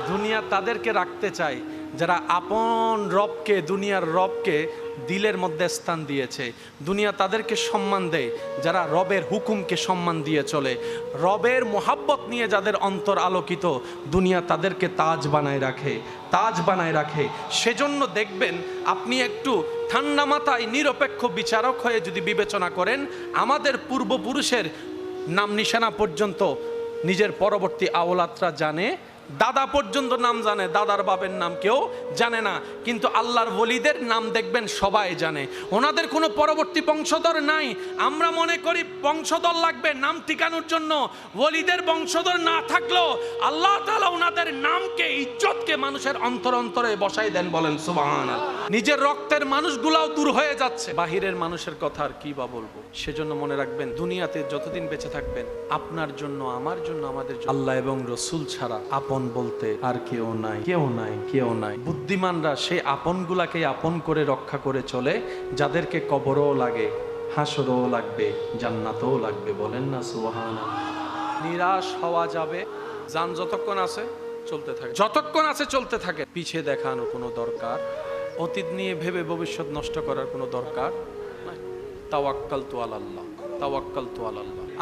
দুনিয়া তাদেরকে রাখতে চায় যারা আপন রবকে, দুনিয়ার রবকে দিলের মধ্যে স্থান দিয়েছে। দুনিয়া তাদেরকে সম্মান দেয় যারা রবের হুকুমকে সম্মান দিয়ে চলে। রবের মোহাব্বত নিয়ে যাদের অন্তর আলোকিত, দুনিয়া তাদেরকে তাজ বানায় রাখে। সেজন্য দেখবেন, আপনি একটু ঠান্ডা মাথায় নিরপেক্ষ বিচারক হয়ে যদি বিবেচনা করেন, আমাদের পূর্বপুরুষের নাম নিশানা পর্যন্ত নিজের পরবর্তী আওলাদরা জানে, দাদা পর্যন্ত নাম জানে, দাদার বাপের নাম কেউ জানে না। কিন্তু আল্লাহর ওলিদের নাম দেখবেন সবাই জানে, ওনাদের কোনো পরবর্তী বংশধর নাই। আমরা মনে করি বংশধর লাগবে নাম টিকানোর জন্য, ওলিদের বংশধর না থাকলেও আল্লাহ তাআলা ওনাদের নামকে, ইজ্জতকে মানুষের অন্তরে বসাই দেন। বলেন সুবহানাল্লাহ। নিজের রক্তের মানুষগুলাও দূর হয়ে যাচ্ছে, বাহিরের মানুষের কথা আর কি বা বলবো। সেজন্য মনে রাখবেন, দুনিয়াতে যতদিন বেঁচে থাকবেন, আপনার জন্য, আমার জন্য, আমাদের জন্য আল্লাহ এবং রসুল ছাড়া আপন বলতে আর কেউ নাই। বুদ্ধিমানরা সেই আপনগুলাকে আপন করে রক্ষা করে চলে, যাদেরকে কবরও লাগে, হাসরও লাগবে, জান্নাতও লাগবে। বলেন না সুবহানাল্লাহ। নিরাশ হওয়া যাবে, যান যতক্ষণ আছে চলতে থাকে। পিছিয়ে দেখানো কোনো দরকার, অতীত নিয়ে ভেবে ভবিষ্যৎ নষ্ট করার কোনো দরকার নাই। তাওয়াক্কালতু আলাল্লাহ।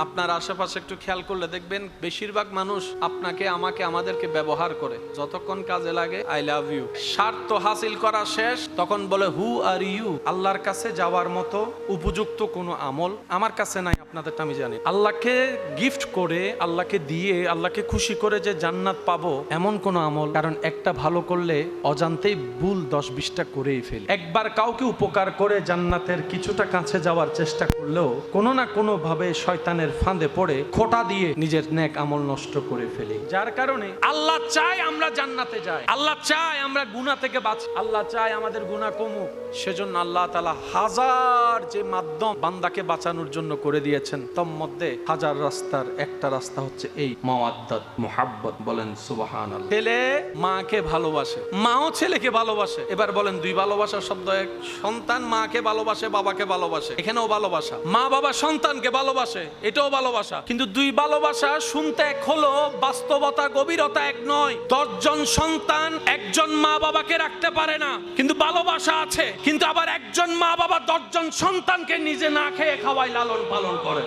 আপনার আশেপাশে একটু খেয়াল করলে দেখবেন, বেশিরভাগ মানুষ আপনাকে, আমাকে, আমাদেরকে ব্যবহার করে। যতক্ষণ কাজে লাগে আই লাভ ইউ, স্বার্থ হাসিল করা শেষ, তখন বলে হু আর ইউ। আল্লাহর কাছে যাওয়ার মতো উপযুক্ত কোনো আমল আমার কাছে নাই, আপনাদেরটা আমি জানি। আল্লাহকে গিফট করে, আল্লাহকে দিয়ে, আল্লাহকে খুশি করে যে জান্নাত পাবো, এমন কোনো আমল, কারণ একটা ভালো করলে অজান্তেই ভুল 10-20টা করেই ফেলি। একবার কাউকে উপকার করে জান্নাতের কিছুটা কাছে যাওয়ার চেষ্টা করলেও কোনো না কোনো ভাবে শয়তানের ফাঁদে পড়ে খোঁটা দিয়ে নিজের নেক আমল নষ্ট করে ফেলি। যার কারণে আল্লাহ চায় আমরা জান্নাতে যাই, আল্লাহ চায় আমরা গুনাহ থেকে বাঁচি, আল্লাহ চায় আমাদের গুনাহ কমুক। সেজন্য আল্লাহ তাআলা হাজার যে মাধ্যম বান্দাকে বাঁচানোর জন্য করে দিয়েছেন, তার মধ্যে হাজার রাস্তার একটা রাস্তা হচ্ছে এই মাওয়াদ্দাত, মুহাব্বত। বলেন সুবহানাল্লাহ। ছেলে মাকে ভালোবাসে, মাও ছেলেকে ভালোবাসে। এবার বলেন, দুই ভালোবাসার শব্দ এক। সন্তান মাকে ভালোবাসে, বাবাকে ভালোবাসে, এখানেও ভালোবাসা। মা বাবা সন্তানকে ভালোবাসে, এটাও ভালোবাসা। কিন্তু দুই ভালোবাসা শুনতে এক হলো, বাস্তবতা গভীরতা এক নয়। 10 জন সন্তান একজন মা বাবাকে রাখতে পারে না, কিন্তু ভালোবাসা আছে। কিন্তু আবার একজন মা বাবা 10 জন সন্তানকে নিজে না খেয়ে খাওয়ায়, লালন পালন করে।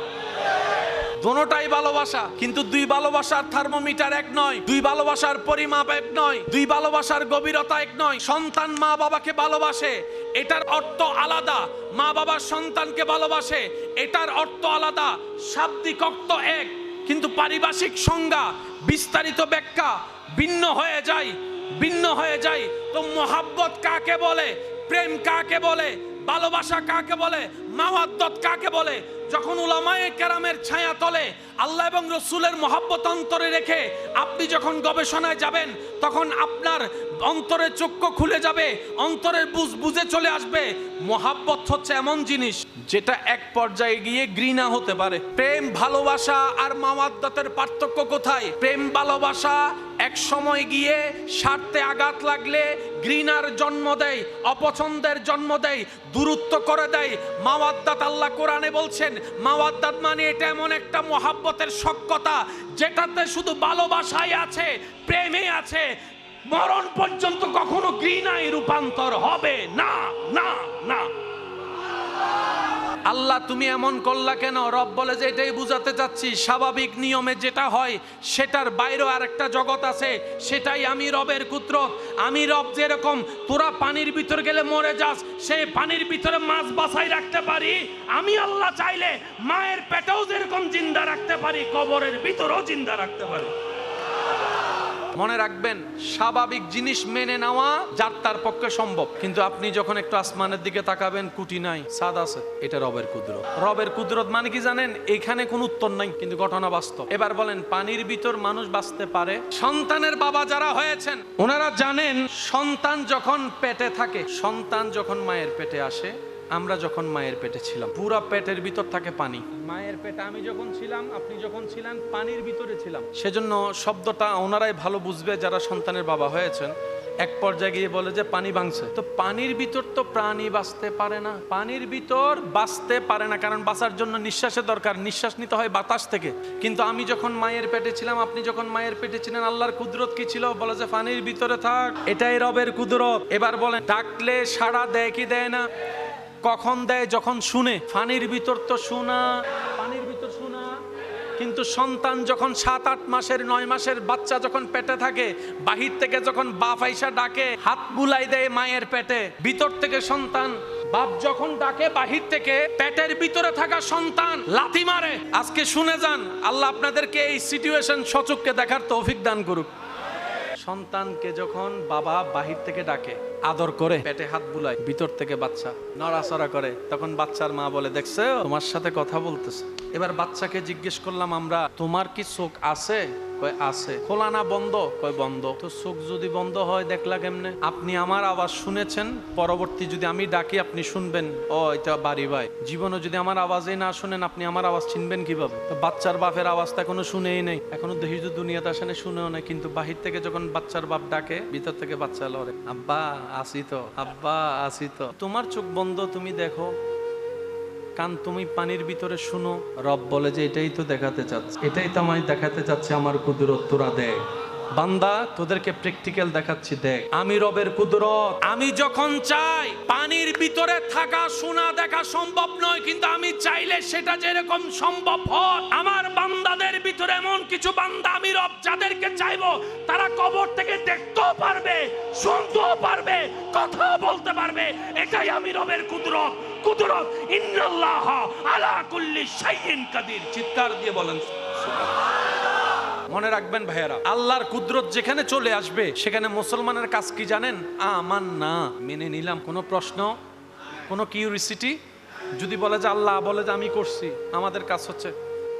দোনোটাই ভালোবাসা, কিন্তু দুই ভালোবাসার থার্মোমিটার এক নয়, দুই ভালোবাসার পরিমাপ এক নয়, দুই ভালোবাসার গভীরতা এক নয়। সন্তান মা বাবাকে ভালোবাসে, এটার অর্থ আলাদা। মা বাবা সন্তানকে ভালোবাসে, এটার অর্থ আলাদা। শাব্দিক অর্থ এক, কিন্তু পারিভাষিক সংজ্ঞা, বিস্তারিত ব্যাখ্যা ভিন্ন হয়ে যায়। তো মোহাব্বত কাকে বলে, প্রেম কাকে বলে, ভালোবাসা কাকে বলে, মাওয়াদ্দাত কাকে বলে? যখন উলামায়ে কেরামের ছায়া তলে আল্লাহ এবং রসুলের মহব্বত অন্তরে রেখে আপনি যখন গবেষণায় যাবেন, তখন আপনার অন্তরের চক্ষু খুলে যাবে, অন্তরের বুঝে চলে আসবে মহব্বত হচ্ছে এমন জিনিস যেটা এক পর্যায়ে গিয়ে ঘৃণা হতে পারে। প্রেম ভালোবাসা আর মাওয়াদ্দাতের পার্থক্য কোথায়? প্রেম ভালোবাসা এক সময় গিয়ে স্বার্থে আঘাত লাগলে ঘৃণার জন্ম দেয়, অপছন্দের জন্ম দেয়, দূরত্ব করে দেয়। মাওয়াদ্দাত, আল্লাহ কোরআনে বলছেন মাওয়াদ্দাত মানে এটা এমন একটা মহব্বতের সখ্যতা যেটাতে শুধু ভালোবাসাই আছে, প্রেমে আছে, মরণ পর্যন্ত কখনো ঘৃণায় রূপান্তর হবে না, না, না। আল্লাহ তুমি এমন করলা কেন? রব বলে যে এটাই বুঝাতে চাচ্ছি, স্বাভাবিক নিয়মে যেটা হয় সেটার বাইরেও আরেকটা জগৎ আছে, সেটাই আমি রবের কুদরত। আমি রব যেরকম তোরা পানির ভিতর গেলে মরে যাস, সেই পানির ভিতরে মাছ বাছাই রাখতে পারি, আমি আল্লাহ চাইলে মায়ের পেটেও যেরকম জিন্দা রাখতে পারি, কবরের ভিতরেও জিন্দা রাখতে পারি। মনে রাখবেন, স্বাভাবিক জিনিস মেনে নেওয়া যার তার পক্ষে সম্ভব, কিন্তু আপনি যখন একটু আসমানের দিকে তাকাবেন, কুটি নাই, ছাদ আছে, এটা রবের কুদরত। রবের কুদরত মানে কি জানেন? এখানে কোনো উত্তর নাই, কিন্তু ঘটনা বাস্তব। এবার বলেন, পানির ভিতর মানুষ বাঁচতে পারে? সন্তানের বাবা যারা হয়েছেন ওনারা জানেন, সন্তান যখন পেটে থাকে, সন্তান যখন মায়ের পেটে আসে, আমরা যখন মায়ের পেটে ছিলাম, পুরো পেটের ভিতর থাকে পানি। মায়ের পেটে আমি যখন ছিলাম, আপনি যখন ছিলেন, পানির ভিতরে ছিলাম। সেজন্য শব্দটা ওনারাই ভালো বুঝবে যারা সন্তানের বাবা হয়েছেন। এক পর্যায়ে গিয়ে বলে যে পানি ভাঙছে, তো পানির ভিতর তো প্রাণী বাঁচতে পারে না, পানির ভিতর বাঁচতে পারে না, কারণ বাঁচার জন্য নিঃশ্বাসের দরকার, নিঃশ্বাস নিতে হয় বাতাস থেকে। কিন্তু আমি যখন মায়ের পেটে ছিলাম, আপনি যখন মায়ের পেটে ছিলেন, আল্লাহর কুদরত কি ছিল? বলে যে পানির ভিতরে থাক, এটাই রবের কুদরত। এবার বলেন, ডাকলে সাড়া দেয় কি দেয় না? কখন দেয়? যখন শুনে। পানির ভিতর তো শোনা, পানির ভিতর শোনা। কিন্তু সন্তান যখন 7-8 মাসের 9 মাসের বাচ্চা যখন পেটে থাকে, বাহির থেকে যখন বাপ আইসা ডাকে, হাত বুলাই দেয় মায়ের পেটে, ভিতর থেকে সন্তান, বাপ যখন ডাকে বাহির থেকে, পেটের ভিতরে থাকা সন্তান লাথি মারে। আজকে শুনে যান, আল্লাহ আপনাদেরকে এই সিচুয়েশন সচক্ষে দেখার তৌফিক দান করুক। সন্তানকে যখন বাবা বাহির থেকে ডাকে, আদর করে, পেটে হাত বুলায়, ভিতর থেকে বাচ্চা নড়াচড়া করে, তখন বাচ্চার মা বলে, দেখছো তোমার সাথে কথা বলতেছে। এবার বাচ্চাকে জিজ্ঞেস করলাম আমরা, তোমার কি চোখ আছে? কয় আছে। খোলা না বন্ধ? কয় বন্ধ। তো চোখ যদি বন্ধ হয় দেখলা কেমনে? আপনি আমার আওয়াজ শুনেছেন, পরবর্তী যদি আমি ডাকি আপনি শুনবেন, ও এটা বাড়ি ভাই। জীবনে যদি আমার আওয়াজই না শুনেন, আপনি আমার আওয়াজ চিনবেন কিভাবে? তো বাচ্চার বাপের আওয়াজটা এখনো শুনেই নেই, এখনো দেখি যে দুনিয়াতে আসেনি, শুনেও নেই, কিন্তু বাহির থেকে যখন বাচ্চার বাপ ডাকে, ভিতর থেকে বাচ্চা লড়ে, আব্বা আসি তো, আব্বা আসি তো। তোমার চোখ বন্ধ, তুমি দেখো, কান তুমি পানির ভিতরে শুনো। রব বলে যে এটাই তো দেখাতে চাচ্ছে, এটাই তো আমায় দেখাতে চাচ্ছে আমার কুদরত, তোরা দেখ। বান্দা, তোদেরকে প্র্যাকটিক্যাল দেখাচ্ছি, দেখ আমি রবের কুদরত। আমি যখন চাই, পানির ভিতরে থাকা শোনা দেখা সম্ভব নয়, কিন্তু আমি চাইলে সেটা যেরকম সম্ভব হয়। আমার বান্দাদের ভিতরে এমন কিছু বান্দা আমি রব যাদেরকে চাইবো, তারা কবর থেকে দেখতেও পারবে, শুনতেও পারবে, কথা বলতে পারবে। এটাই আমি রবের কুদরত। কুদরত, ইন্নাল্লাহ আলা কুল্লি শাইইন কাদির। চিৎকার দিয়ে বলেন সুবহানাল্লাহ। মনে রাখবেন ভাইয়েরা, আল্লাহর কুদরত যেখানে চলে আসবে, সেখানে মুসলমানের কাজ কি জানেন? আমান না, মেনে নিলাম। কোনো প্রশ্ন, কোনো কিউরিসিটি? যদি বলে যে আল্লাহ বলে যে আমি করছি, আমাদের কাজ হচ্ছে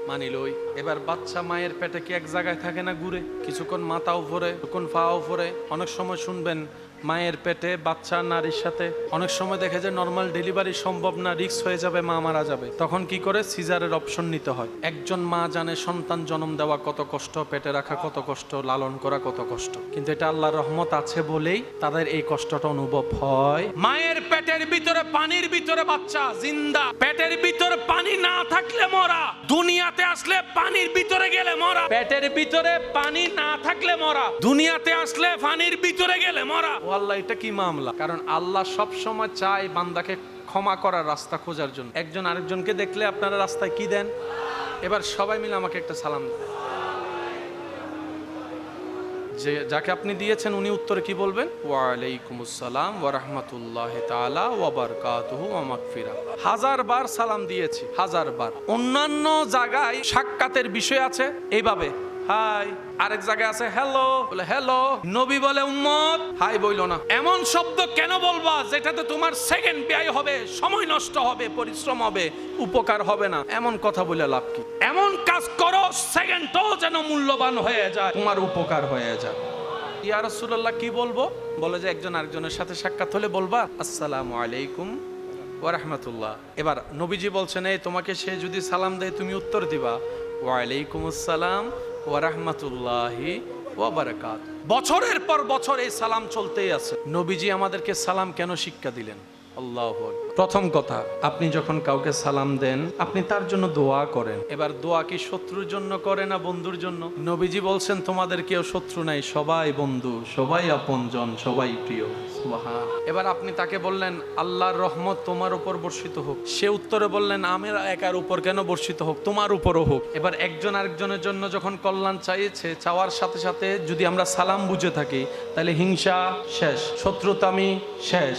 মানিলই। এবার বাচ্চা মায়ের পেটে কি এক জায়গায় থাকে না, ঘুরে, কিছুক্ষণ মাথা উপরে, কিছুক্ষণ পা উপরে। অনেক সময় শুনবেন মায়ের পেটে বাচ্চা নারীর সাথে অনেক সময় দেখে যে নর্মাল ডেলিভারি সম্ভব না, রিস্ক হয়ে যাবে, মা মারা যাবে, তখন কি করে? সিজারের অপশন নিতে হয়। একজন মা জানে সন্তান জন্ম দেওয়া কত কষ্ট, পেটে রাখা কত কষ্ট, লালন করা কত কষ্ট, কিন্তু এটা আল্লাহর রহমত আছে বলেই তাদের এই কষ্টটা অনুভব হয়। মায়ের পেটের ভিতরে, পানির ভিতরে বাচ্চা জিন্দা, পেটের ভিতরে পানি না থাকলে মরা, দুনিয়াতে আসলে পানির ভিতরে গেলে মরা। পেটের ভিতরে পানি না থাকলে মরা, দুনিয়াতে আসলে পানির ভিতরে গেলে মরা। আল্লাহ, এটা কি মামলা? কারণ আল্লাহ সব সময় চায় বান্দাকে ক্ষমা করার রাস্তা খোঁজার জন্য। একজন আরেকজনকে দেখলে আপনারা রাস্তায় কি দেন? এবার সবাই মিলে আমাকে একটা সালাম দেন। যে যাকে আপনি দিয়েছেন উনি উত্তরে কি বলবেন? ওয়া আলাইকুমুস সালাম ওয়া রাহমাতুল্লাহি তাআলা ওয়া বারাকাতুহু ওয়া মাগফিরা। 1000 বার সালাম দিয়েছি, 1000 বার। অন্যান্য জায়গায় সাক্ষাতের বিষয় আছে এইভাবে, হাই। আরেক জায়গায় আছে হ্যালো, বলে হ্যালো। নবী বলে উম্মত হাই বইলো না। এমন শব্দ কেন বলবা যেটাতে তোমার সেকেন্ড ব্যয় হবে, সময় নষ্ট হবে, পরিশ্রম হবে, উপকার হবে না? এমন কথা বলে লাভ কি? এমন কাজ করো সেকেন্ডও যেন মূল্যবান হয়ে যায়, তোমার উপকার হয়ে যায়। ইয়া রাসূলুল্লাহ কি বলবো? বলে যে একজন আরেকজনের সাথে সাক্ষাৎ হলে বলবা আসসালামু আলাইকুম ওয়া রাহমাতুল্লাহ। এবার নবীজি বলছেন এই তোমাকে সে যদি সালাম দেয় তুমি উত্তর দিবা ওয়া আলাইকুম আসসালাম ওয়া রাহমাতুল্লাহি ওয়া বারাকাতুহু। বছরের পর বছর এই সালাম চলতেই আছে। নবীজি আমাদেরকে সালাম কেন শিক্ষা দিলেন? আল্লাহু আকবার। প্রথম কথা, আপনি যখন কাউকে সালাম দেন আপনি তার জন্য দোয়া করেন। এবার দোয়া কি শত্রুর জন্য করে না বন্ধুর জন্য? নবীজি বলছেন তোমাদের কেউ শত্রু নাই, সবাই বন্ধু, সবাই আপনজন, সবাই প্রিয়। সুবহান। এবার আপনি তাকে বললেন আল্লাহর রহমত তোমার উপর বর্ষিত হোক, সে উত্তরে বললেন আমার একার উপর কেন বর্ষিত হোক, তোমার উপরও হোক। এবার একজন আরেকজনের জন্য যখন কল্যাণ চাইছে, চাওয়ার সাথে সাথে যদি আমরা সালাম বুঝে থাকি তাহলে হিংসা শেষ, শত্রুতামি শেষ,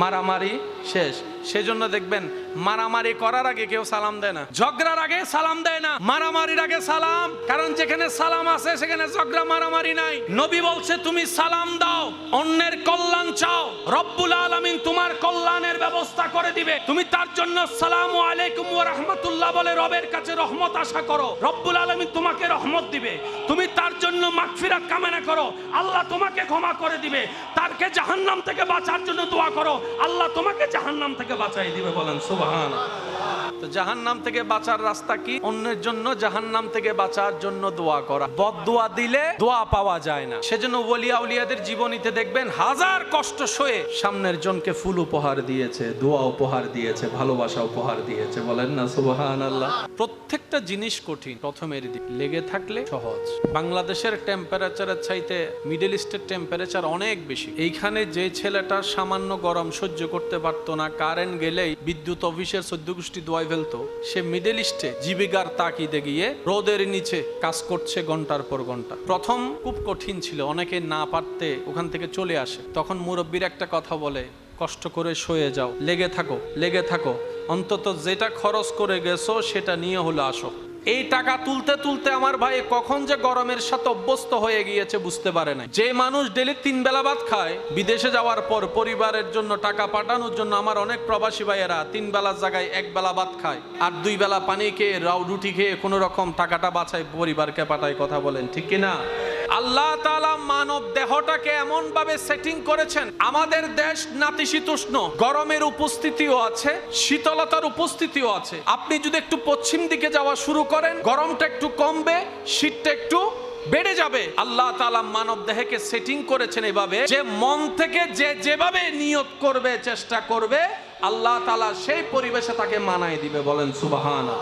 মারামারি শেষ। সেজন্য দেখবেন মারামারি করার আগে কেউ সালাম দেয় না, ঝগড়ার আগে সালাম দেয় না, মারামারির আগে সালাম। কারণ যেখানে সালাম আছে সেখানে ঝগড়া মারামারি নাই। নবী বলছে তুমি সালাম দাও, অন্যের কল্যাণ চাও, রব্বুল আলামিন তোমার কল্যাণের ব্যবস্থা করে দিবে। তুমি তার জন্য আসসালামু আলাইকুম ওয়া রাহমাতুল্লাহ বলে রবের কাছে রহমত আশা করো, রব্বুল আলামিন তোমাকে রহমত দিবে। তুমি তার জন্য মাগফিরাত কামনা করো, আল্লাহ তোমাকে ক্ষমা করে দিবে। তারকে জাহান্নাম থেকে বাঁচার জন্য দোয়া করো, আল্লাহ তোমাকে জাহান্নাম থেকে বাঁচাই দিবে। বলেন সুবহানাল্লাহ। তো জাহান্নাম থেকে বাঁচার রাস্তা কি? অন্যের জন্য জাহান্নাম থেকে বাঁচার জন্য দোয়া করা। বদদোয়া দিলে দোয়া পাওয়া যায় না। সেজন্য ওলি আউলিয়াদের জীবনীতে দেখবেন হাজার কষ্ট সয়ে সামনের জনকে ফুল উপহার দিয়েছে, দোয়া উপহার দিয়েছে, ভালোবাসা উপহার দিয়েছে। বলেন না সুবহানাল্লাহ। প্রত্যেকটা জিনিস কঠিন, প্রথমের দিক লেগে থাকলে সহজ। বাংলাদেশের টেম্পারেচারের চাইতে মিডল ইস্টের টেম্পারেচার অনেক বেশি। এইখানে যে ছেলেটা সামান্য গরম সহ্য করতে পারতো না, কারেন্ট গেলেই বিদ্যুৎ অফিসের 14 গোষ্ঠী দোয়াই ফেলতো, সে মিডল ইস্টে জীবিকার তাকিদে গিয়ে রোদের নিচে কাজ করছে ঘন্টার পর ঘন্টা। প্রথম খুব কঠিন ছিল, অনেকে না পারতে ওখান থেকে চলে আসে। তখন মুরব্বীর একটা কথা বলে, কষ্ট করে সয়ে যাও, লেগে থাকো, লেগে থাকো, অন্তত যেটা খরচ করে গেছো সেটা নিয়ে হলো আসো। এই টাকা তুলতে তুলতে আমার ভাই কখন যে গরমের সাথে অভ্যস্ত হয়ে গিয়েছে বুঝতে পারে না। যে মানুষ ডেলি 3 বেলা ভাত খায়, বিদেশে যাওয়ার পর পরিবারের জন্য টাকা পাঠানোর জন্য আমার অনেক প্রবাসী ভাইয়েরা 3 বেলার জায়গায় 1 বেলা ভাত খায় আর 2 বেলা পানি খেয়ে রাউ রুটি খেয়ে কোনো রকম টাকাটা বাঁচায় পরিবারকে পাঠায়। কথা বলেন ঠিক কিনা? আল্লাহ তাআলা মানব দেহটাকে এমন ভাবে সেটিং করেছেন, আমাদের দেশ নাতিশীতোষ্ণ, গরমের উপস্থিতিও আছে, শীতলতার উপস্থিতিও আছে। আপনি যদি একটু পশ্চিম দিকে যাওয়া শুরু করেন, গরমটা একটু কমবে, শীতটা একটু বেড়ে যাবে। আল্লাহ তাআলা মানব দেহকে সেটিং করেছেন এভাবে যে মন থেকে যে যেভাবে নিয়ত করবে, চেষ্টা করবে, আল্লাহ তাআলা সেই পরিবেশে তাকে মানায় দিবে। বলেন সুবহানাল্লাহ।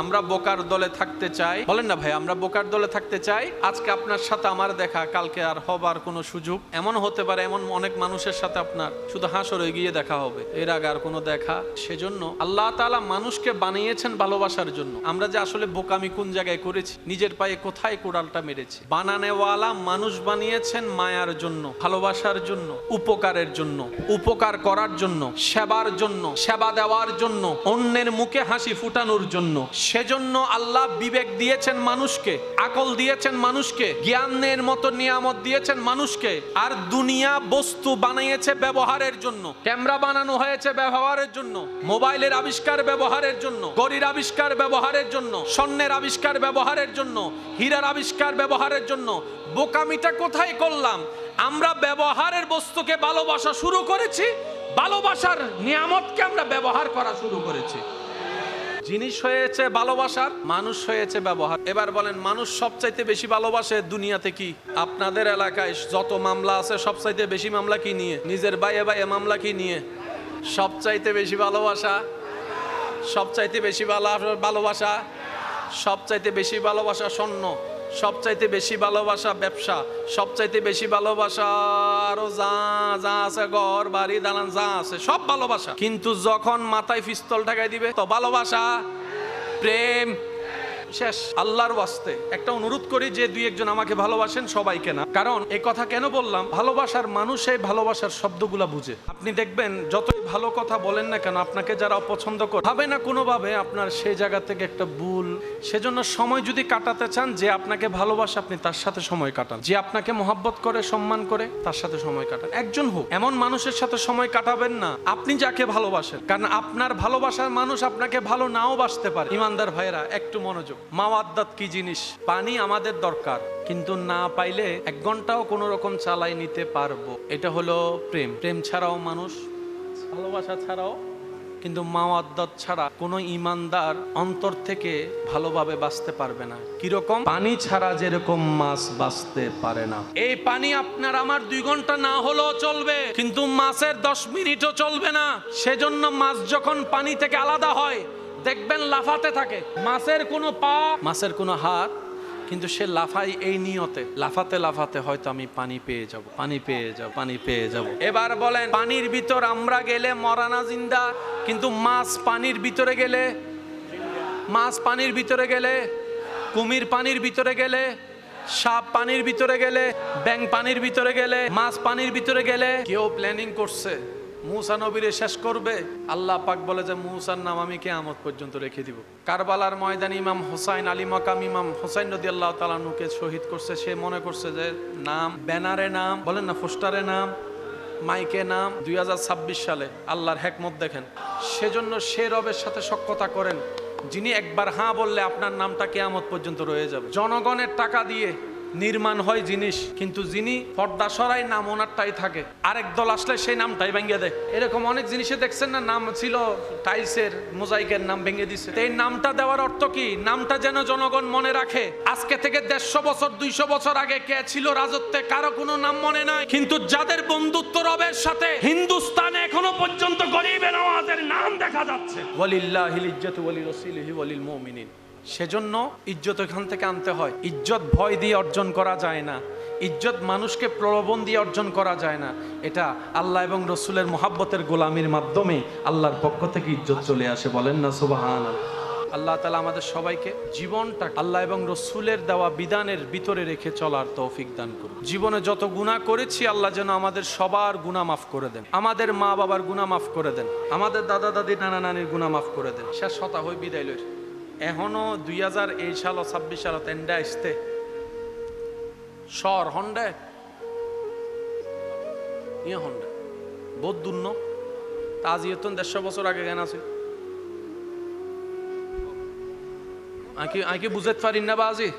আমরা বোকার দলে থাকতে চাই, বলেন না ভাই, আমরা বোকার দলে থাকতে চাই। আজকে আপনার সাথে আমার দেখা, কালকে আর হবার কোনো সুযোগ এমন হতে পারে, এমন অনেক মানুষের সাথে আপনার শুধু হাসরে গিয়ে দেখা হবে, এর আগে আর কোনো দেখা। সেজন্য আল্লাহ তাআলা মানুষকে বানিয়েছেন ভালোবাসার জন্য। আমরা যে আসলে বোকামি কোন জায়গায় করেছি, নিজের পায়ে কোথায় কোড়ালটা মেরেছি। বানানেওয়ালা মানুষ বানিয়েছেন মায়ার জন্য, ভালোবাসার জন্য, উপকারের জন্য, উপকার করার জন্য, সেবার জন্য, সেবা দেওয়ার জন্য, অন্যের মুখে হাসি ফুটানোর জন্য। সেজন্য আল্লাহ বিবেক দিয়েছেন মানুষকে, আকল দিয়েছেন মানুষকে, জ্ঞানের মতো নিয়ামত দিয়েছেন মানুষকে। আর দুনিয়া বস্তু বানিয়েছে ব্যবহারের জন্য। ক্যামেরা বানানো হয়েছে ব্যবহারের জন্য, মোবাইলের আবিষ্কার ব্যবহারের জন্য, ঘড়ির আবিষ্কার ব্যবহারের জন্য, স্বর্ণের আবিষ্কার ব্যবহারের জন্য, হীরার আবিষ্কার ব্যবহারের জন্য। বোকামিটা কোথায় করলাম? আমরা ব্যবহারের বস্তুকে ভালোবাসা শুরু করেছি, ভালোবাসার নিয়ামতকে আমরা ব্যবহার করা শুরু করেছি। জিনিস হয়েছে ভালোবাসার, মানুষ হয়েছে ব্যবহার। এবার বলেন মানুষ সবচাইতে বেশি ভালোবাসে দুনিয়াতে কি? আপনাদের এলাকায় যত মামলা আছে সবচাইতে বেশি মামলা কি নিয়ে? নিজের বাইয়ে বাইয়ে মামলা কি নিয়ে? সবচাইতে বেশি ভালোবাসা, সবচাইতে বেশি ভালোবাসা, সবচাইতে বেশি ভালোবাসা স্বর্ণ, সবচাইতে বেশি ভালোবাসা ব্যবসা, সবচাইতে বেশি ভালোবাসা আরো যা যা আছে, ঘর বাড়ি দালান যা আছে সব ভালোবাসা। কিন্তু যখন মাথায় পিস্তল ঠেকাই দিবে তো ভালোবাসা, প্রেম, শেষ। আল্লাহর ওয়াস্তে একটা অনুরোধ করি যে দুই একজন আমাকে ভালোবাসেন, সবাইকে না। কারণ এই কথা কেন বললাম, ভালোবাসার মানুষ এই ভালোবাসার শব্দগুলা বুঝে। আপনি দেখবেন যতই ভালো কথা বলেন না কেন, আপনাকে যারা অপছন্দ করে ভাবে না কোনোভাবে আপনার সেই জায়গা থেকে একটা ভুল। সেজন্য সময় যদি কাটাতে চান, যে আপনাকে ভালোবাসে আপনি তার সাথে সময় কাটান, যে আপনাকে মহব্বত করে সম্মান করে তার সাথে সময় কাটান। একজন হোক, এমন মানুষের সাথে সময় কাটাবেন না আপনি যাকে ভালোবাসেন, কারণ আপনার ভালোবাসার মানুষ আপনাকে ভালো নাও বাসতে পারে। ইমানদার ভাইরা একটু মনোযোগ। মাওয়াদ্দাত কি জিনিস? পানি আমাদের দরকার, কিন্তু না পাইলে 1 ঘন্টাও কোনো রকম চালাই নিতে পারবো। এটা হলো প্রেম। প্রেম ছাড়াও মানুষ, ভালোবাসা ছাড়াও, কিন্তু মাওয়াদ্দাত ছাড়া কোনো ইমানদার অন্তর থেকে ভালোভাবে বাঁচতে পারবে না। কিরকম? পানি ছাড়া যেরকম মাছ বাঁচতে পারে না। এই পানি আপনার আমার 2 ঘন্টা না হলেও চলবে, কিন্তু মাছের 10 মিনিটও চলবে না। সেজন্য মাছ যখন পানি থেকে আলাদা হয় দেখবেন লাফাতে থাকে। মাছের কোনো পা, মাছের কোনো হাত, কিন্তু সে লাফাই এই নিয়তে, লাফাতে লাফাতে হয়তো আমি পানি পেয়ে যাব, পানি পেয়ে যাব, পানি পেয়ে যাব। এবার বলেন, পানির ভিতর আমরা গেলে মরানা জিন্দা, কিন্তু মাছ পানির ভিতরে গেলে, মাছ পানির ভিতরে গেলে, কুমির পানির ভিতরে গেলে, সাপ পানির ভিতরে গেলে, ব্যাঙ পানির ভিতরে গেলে, মাছ পানির ভিতরে গেলে। কেউ প্ল্যানিং করছে মুসা নবীরে শেষ করবে। আল্লাহ পাক বলে যে মুসার নাম আমি কিয়ামত পর্যন্ত রেখে দিব। কারবালার ময়দানে ইমাম হোসাইন, আলী মাকাম ইমাম হোসাইন রাদিয়াল্লাহু তাআলা আনহুকে শহীদ করছে। সে মনে করছে যে নাম, ব্যানারে নাম, বলেন না পোস্টারে নাম, মাইকে নাম। 2026 সালে আল্লাহর হিকমত দেখেন। সেজন্য সে রবের সাথে সখ্যতা করেন যিনি একবার হ্যাঁ বললে আপনার নামটা কিয়ামত পর্যন্ত রয়ে যাবে। জনগণের টাকা দিয়ে নির্মাণ হয় জিনিস, কিন্তু যিনি পর্দা সরাই নাম ওনারটাই থাকে, আরেক দল আসলে সেই নামটাই ভেঙে দেয়। এরকম অনেক জিনিসে দেখছেন না, নাম ছিল টাইলসের মোজাইকের নাম ভেঙে দিছে। এই নামটা দেওয়ার অর্থ কি? নামটা যেন জনগণ মনে রাখে। আজকে থেকে 150 বছর 200 বছর আগে কে ছিল রাজত্বে কারো কোনো নাম মনে নাই, কিন্তু যাদের বন্ধুত্ব রবের সাথে হিন্দুস্তানে এখনো পর্যন্ত গরিবে নওয়াজের নাম দেখা যাচ্ছে। ওয়ালিল্লাহিল ইজ্জাতু ওয়ালিরাসূলিহি ওয়ালিল মুমিনিন। সেজন্য ইজ্জত এখান থেকে আনতে হয়। ইজ্জত ভয় দিয়ে অর্জন করা যায় না, ইজ্জত মানুষকে প্রলোভন দিয়ে অর্জন করা যায় না। এটা আল্লাহ এবং রসুলের মহাব্বতের গোলামির মাধ্যমে আল্লাহর পক্ষ থেকে ইজ্জত চলে আসে। বলেন না সুবহানাল্লাহ। আল্লাহ তাআলা আমাদের সবাইকে জীবনটা আল্লাহ এবং রসুলের দেওয়া বিধানের ভিতরে রেখে চলার তৌফিক দান করুন। জীবনে যত গুনাহ করেছি আল্লাহ যেন আমাদের সবার গুনাহ মাফ করে দেন, আমাদের মা বাবার গুনাহ মাফ করে দেন, আমাদের দাদা দাদি নানা নানির গুনাহ মাফ করে দেন। শেষ কথা হই বিদায় লই। এখনো 2023 সাল 26 সাল তেন্ডা আসতে শহর হন্ডে ইয়ে হন্ডে বহুত দূর্ণ তাজিয়তন 150 বছর আগে জ্ঞান আছে। আগে বুঝতে পারি না বাজি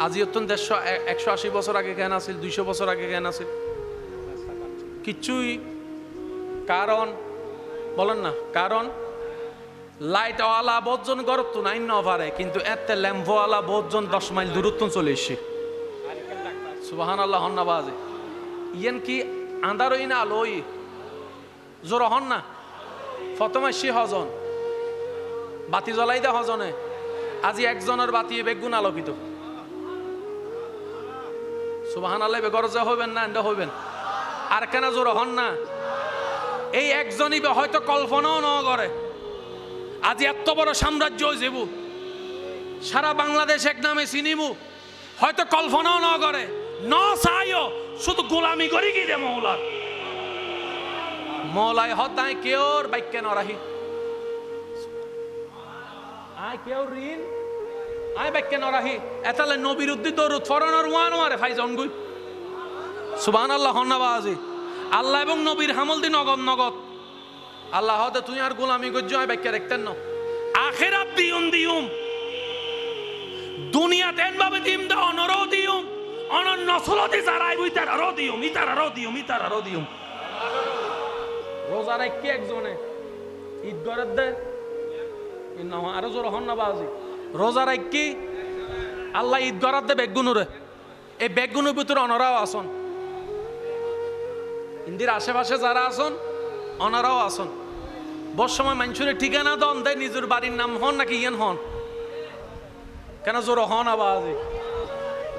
আজিয়তন 180 বছর আগে জ্ঞান আছে, 200 বছর আগে জ্ঞান আছে কিচ্ছুই। কারণ বলেন না, কারণ লাইটওয়ালা বহুজন গরত নাই ন পারে, কিন্তু এতে ল্যাম্পওয়ালা বহুজন 10 মাইল দূরত্ব চলে এসে। সুবহানাল্লাহ। হন্না বাজে ইয়েন কি আন্ধারই না আলোই জোর হন না। প্রথমে সে হজন বাতি জ্বলাই দে হজনে, আজি একজনের বাতি বেগুন আলোকিত। সুবহানাল্লাহ। বেগরজা হইবেন না এন্ডা হইবেন আর কেন জোর হন না। এই একজনই হয়তো কল্পনাও ন করে আজি এত বড় সাম্রাজ্য যাব, সারা বাংলাদেশ এক নামে চিনিব, হয়তো কল্পনাও ন করে, ন চাইও শুধু গোলামি করি কি রে মৌলার মৌলাই হদায় কেউর বাক্য নরাহি আয় কেউ ঋণ আয় বাক্য নরাহি এতালে নবীর উদ্দি দরুদ ফরনের ওয়ান ওয়ারে ফাইজন গুই। সুবহানাল্লাহ। হন্নাবাজি আল্লাহ এবং নবীর হামল দি নগদ নগদ। আল্লাহ হতে তুই আর গোলামি গজ্জ হয় ব্যাখ্যা রাখতেন না। আখিরাত দিউম দিউম দুনিয়া তেন ভাবে দিম দা অনর দিউম অনর নসলতে যারাই বুইতার আর দিউম ইতার আর দিউম ইতার আর দিউম। রোজা রাখি একজনে ঈদ গরত দে ইন্না আর জোর হন না বাজি রোজা রাখি আল্লাহ ঈদ গরত দে বেগুনুরে। এই বেগুনের ভিতরে অনরাও আসন, ইন্দির আশেপাশে যারা আসন অনারাও আসন। বস সময় মানুষের ঠিকানা দন দেয় নিজের বাড়ির নাম হন নাকি ইয়েন হন কেন জোর হন আবাজ।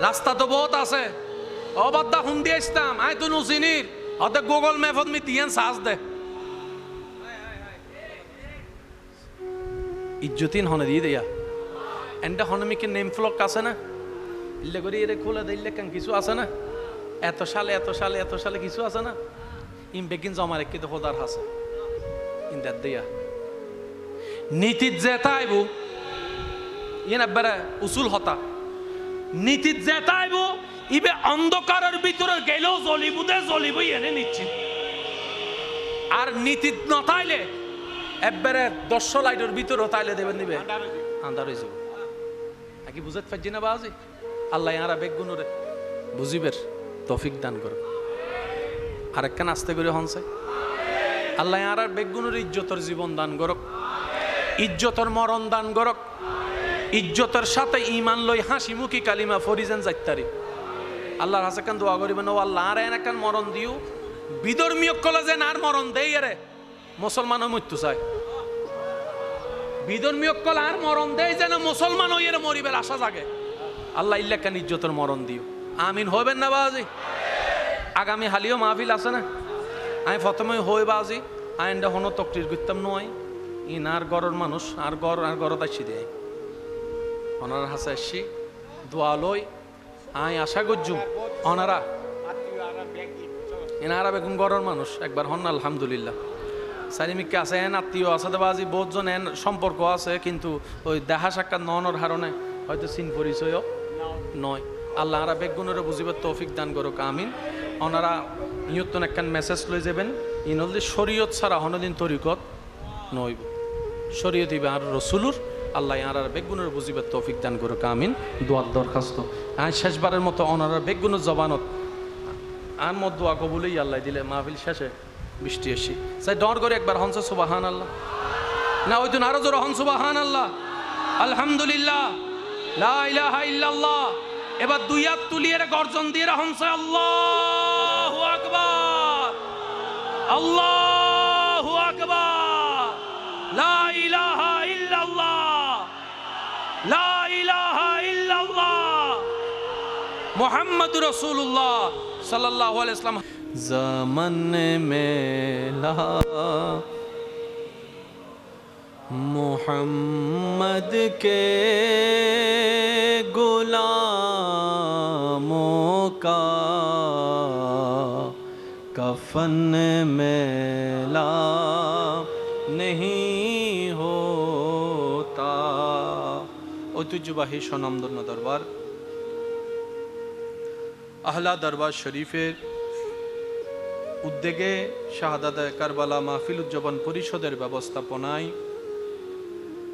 রাস্তা তো বহুত আছে অবাদ্দা হুন্দি ইসলাম আয় তুই নুসিনির অর্ধেক গুগল ম্যাপত মি তিয়ান সাজ দে ইজ্জতিন হনে দিয়ে দেয়া এন্ডা হনমিকে নেম ফ্লক আছে না, ইল্লে করে এরে খোলা দিলে কেন কিছু আছে না, এত সালে এত সালে এত সালে কিছু আছে না, ইম বেগিন জমা রেখে তো খোদার হাসে ইন্দার দিয়া নীতিত যে তাইব ইয়েন একবারে উসুল হতা নীতিত যে তাইব ইবে অন্ধকারের ভিতরে গেলেও জ্বলিবুদে জ্বলিবই এনে নিচ্ছে। আর নীতিত ন তাইলে একবারে 10 লাইটের ভিতরে তাইলে দেবেন নিবে আন্ধার হয়ে যাবে। কি বুঝতে পারছি না বাজি? আল্লাহ ইয়ারা বেগুনরে বুঝিবের তৌফিক দান করো। আরেকখান আস্তে করে হনছে আল্লাহ ইয়ারা বেগুনের ইজ্জতের জীবন দান করক, ইজ্জতের মরণ দান করক, ইজ্জতের সাথে ইমান লই হাসি মুখী কালিমা ফরিজেন যাইতারি। আল্লাহর হাসে কান দোয়া করিবেন, ও আল্লাহ আর এনাকান মরণ দিও বিধর্মীয় কলেজেন আর মরণ দেই রে মুসলমান মৃত্যু চায়, বিধর্মীয় কল আর মরণ দেয় যেন মুসলমান হইয়ে মরিবের আশা জাগে। আল্লাহ ইল্লাকান ইজ্জতের মরণ দিও, আমিন হইবেন না বাজি? আগামী হালিও মাহফিল আছে না, আমি প্রথমে হই বাজি আইনটা হনো তকরির করতাম নয় ইন আর গড়ের মানুষ আর গড় দাসি দেয় ওনার হাসে আসছি দোয়া লই আই আশা করছু ওনারা এনারা বেগুন গড়ের মানুষ একবার হন আলহামদুলিল্লাহ। সারিমিককে আছে এন আত্মীয় আছে বাজি বহুতজন এন সম্পর্ক আছে, কিন্তু ওই দেখা সাক্ষাৎ ননের কারণে হয়তো চিন পরিচয়ও নয়। আল্লাহ আরা বেগুনের বুঝিবার তৌফিক দান করুক, আমিন। ওনারা ইয়তন একখান মেসেজ লই যাবেন, ইনলদি শরীয়ত ছাড়া হনদিন তরিকত নইব, শরীয়ত দিবে আর রসুলুর। আল্লাহ আর বেগুনের বুঝিবার তৌফিক দান করুক, আমিন। দোয়ার দরখাস্ত আজ শেষবারের মতো ওনারা বেগুনের জবানত আর মত দোয়া কবুলেই আল্লাহ দিলে মাহফিল শেষে বৃষ্টি এসি সাই ডর করে একবার হনস সুবাহান আল্লাহ না ওই দিন আরো জোর হন সুবাহান আল্লাহ আলহামদুলিল্লাহ লা ইলাহা ইল্লাল্লাহ। এবার দুই হাত তুলিয়ে গর্জন দিয়ে হনস আল্লাহু আকবার আল্লাহু আকবার লা ইলাহা ইল্লাল্লাহ লা ইলাহা ইল্লাল্লাহ মুহাম্মাদুর রাসূলুল্লাহ সাল্লাল্লাহু আলাইহি ওয়াসাল্লাম। ज़मन मेला मोहम्मद के गुलामों का कफन मेला नहीं होता। ঐতিহ্যবাহী স্বনামধন্য দরবার আহলা দরবার শরীফের উদ্যোগে শাহাদাতে কারবালা মাহফিল উদযাপন পরিষদের ব্যবস্থাপনায়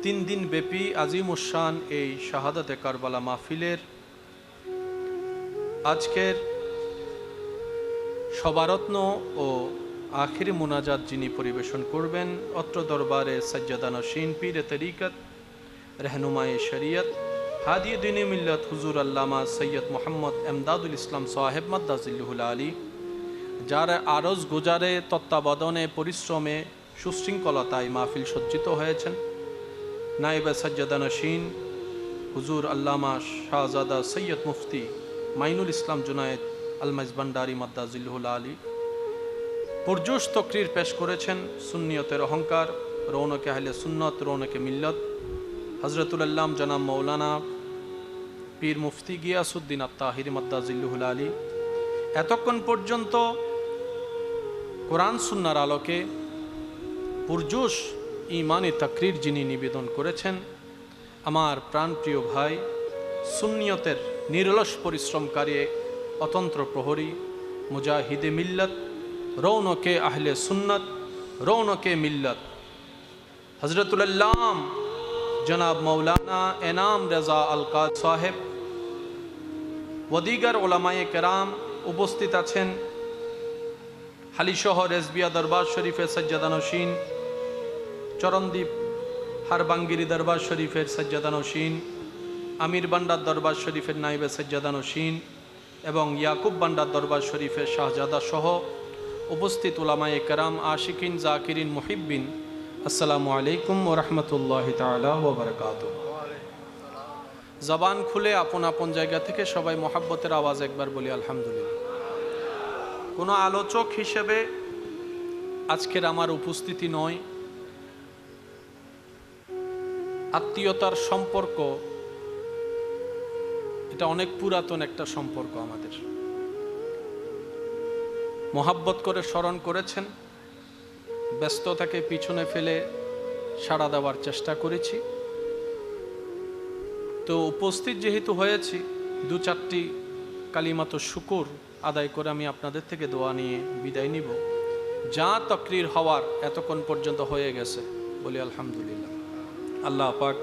3 দিন ব্যাপী আজিমুশান এই শাহাদাতে কারবালা মাহফিলের আজকের সবারত্ন ও আখিরি মুনাজাত যিনি পরিবেশন করবেন, অত্র দরবারে সাজ্জাদা নশীন পীর তরিকত रहनुमाए शरीयत हादी दीन मिल्लत हुजूर अल्लामा सैयद मोहम्मद एमदादुल इस्लाम साहेब मद्दाजिल्लुहुल आली, যার আরজ গুজারে তত্ত্বাবধানে পরিশ্রমে সুশৃঙ্খলতায় মাহফিল সজ্জিত হয়েছেন, নায়েবে সাজ্জাদা নশীন হুজুর আল্লামা শাহজাদা সৈয়দ মুফতি মাইনুল ইসলাম জুনায়েদ আলমাইজ ভান্ডারী মাদ্দাজিল্লুহুল আলী পুরজোশ তকরির পেশ করেছেন। সুন্নিয়তের অহংকার, রৌনকে আহলে সুন্নত, রৌনকে মিল্লত হজরতুল আল্লাম জনাব মৌলানা পীর মুফতি গিয়াসউদ্দিন আত-তাহিরি মাদ্দাজিল্লুহুল আলী এতক্ষণ পর্যন্ত কোরআন সুন্নাহর আলোকে পুরজোশ ঈমানি তাকরীর যিনি নিবেদন করেছেন, আমার প্রাণপ্রিয় ভাই, সুন্নিয়তের নিরলস পরিশ্রমকারী অতন্ত্র প্রহরী, মুজাহিদে মিল্লত, রৌনকে আহলে সুন্নত, রৌনকে মিল্লত হজরতুল আল্লাম জনাব মৌলানা এনাম রেজা আল কাদ সাহেব ওদিগার ওলামায়ে কেরাম উপস্থিত আছেন। হালিশহর রেজবিয়া দরবার শরীফের সাজ্জাদা নশীন, চরণদ্বীপ হারবাঙ্গিরি দরবার শরীফের সাজ্জাদা নশীন, আমির বান্ডার দরবার শরীফের নাইবে সাজ্জাদা নশীন এবং ইয়াকুব বান্ডার দরবার শরীফের শাহজাদা সহ উপস্থিত উলামায়ে কেরাম, আশিকিন, জাকিরিন, মুহিব্বিন, আসসালামু আলাইকুম ওয়া রাহমাতুল্লাহি তাআলা ওয়া বারাকাতুহু। জবান খুলে আপন আপন জায়গা থেকে সবাই মোহাব্বতের আওয়াজ একবার বলি আলহামদুলিল্লাহ। কোনো আলোচক হিসেবে আজকের আমার উপস্থিতি নয়, আত্মীয়তার সম্পর্ক এটা অনেক পুরাতন একটা সম্পর্ক আমাদের। মোহাব্বত করে স্মরণ করেছেন, ব্যস্ততাকে পিছনে ফেলে সাড়া দেওয়ার চেষ্টা করেছি। তো উপস্থিত যেহেতু হয়েছি, দু চারটি কালিমাত শুকর আদায় করে আমি আপনাদের থেকে দোয়া নিয়ে বিদায় নিব। যা তাকরীর হওয়ার এতক্ষণ পর্যন্ত হয়ে গেছে, বলি আলহামদুলিল্লাহ। আল্লাহ পাক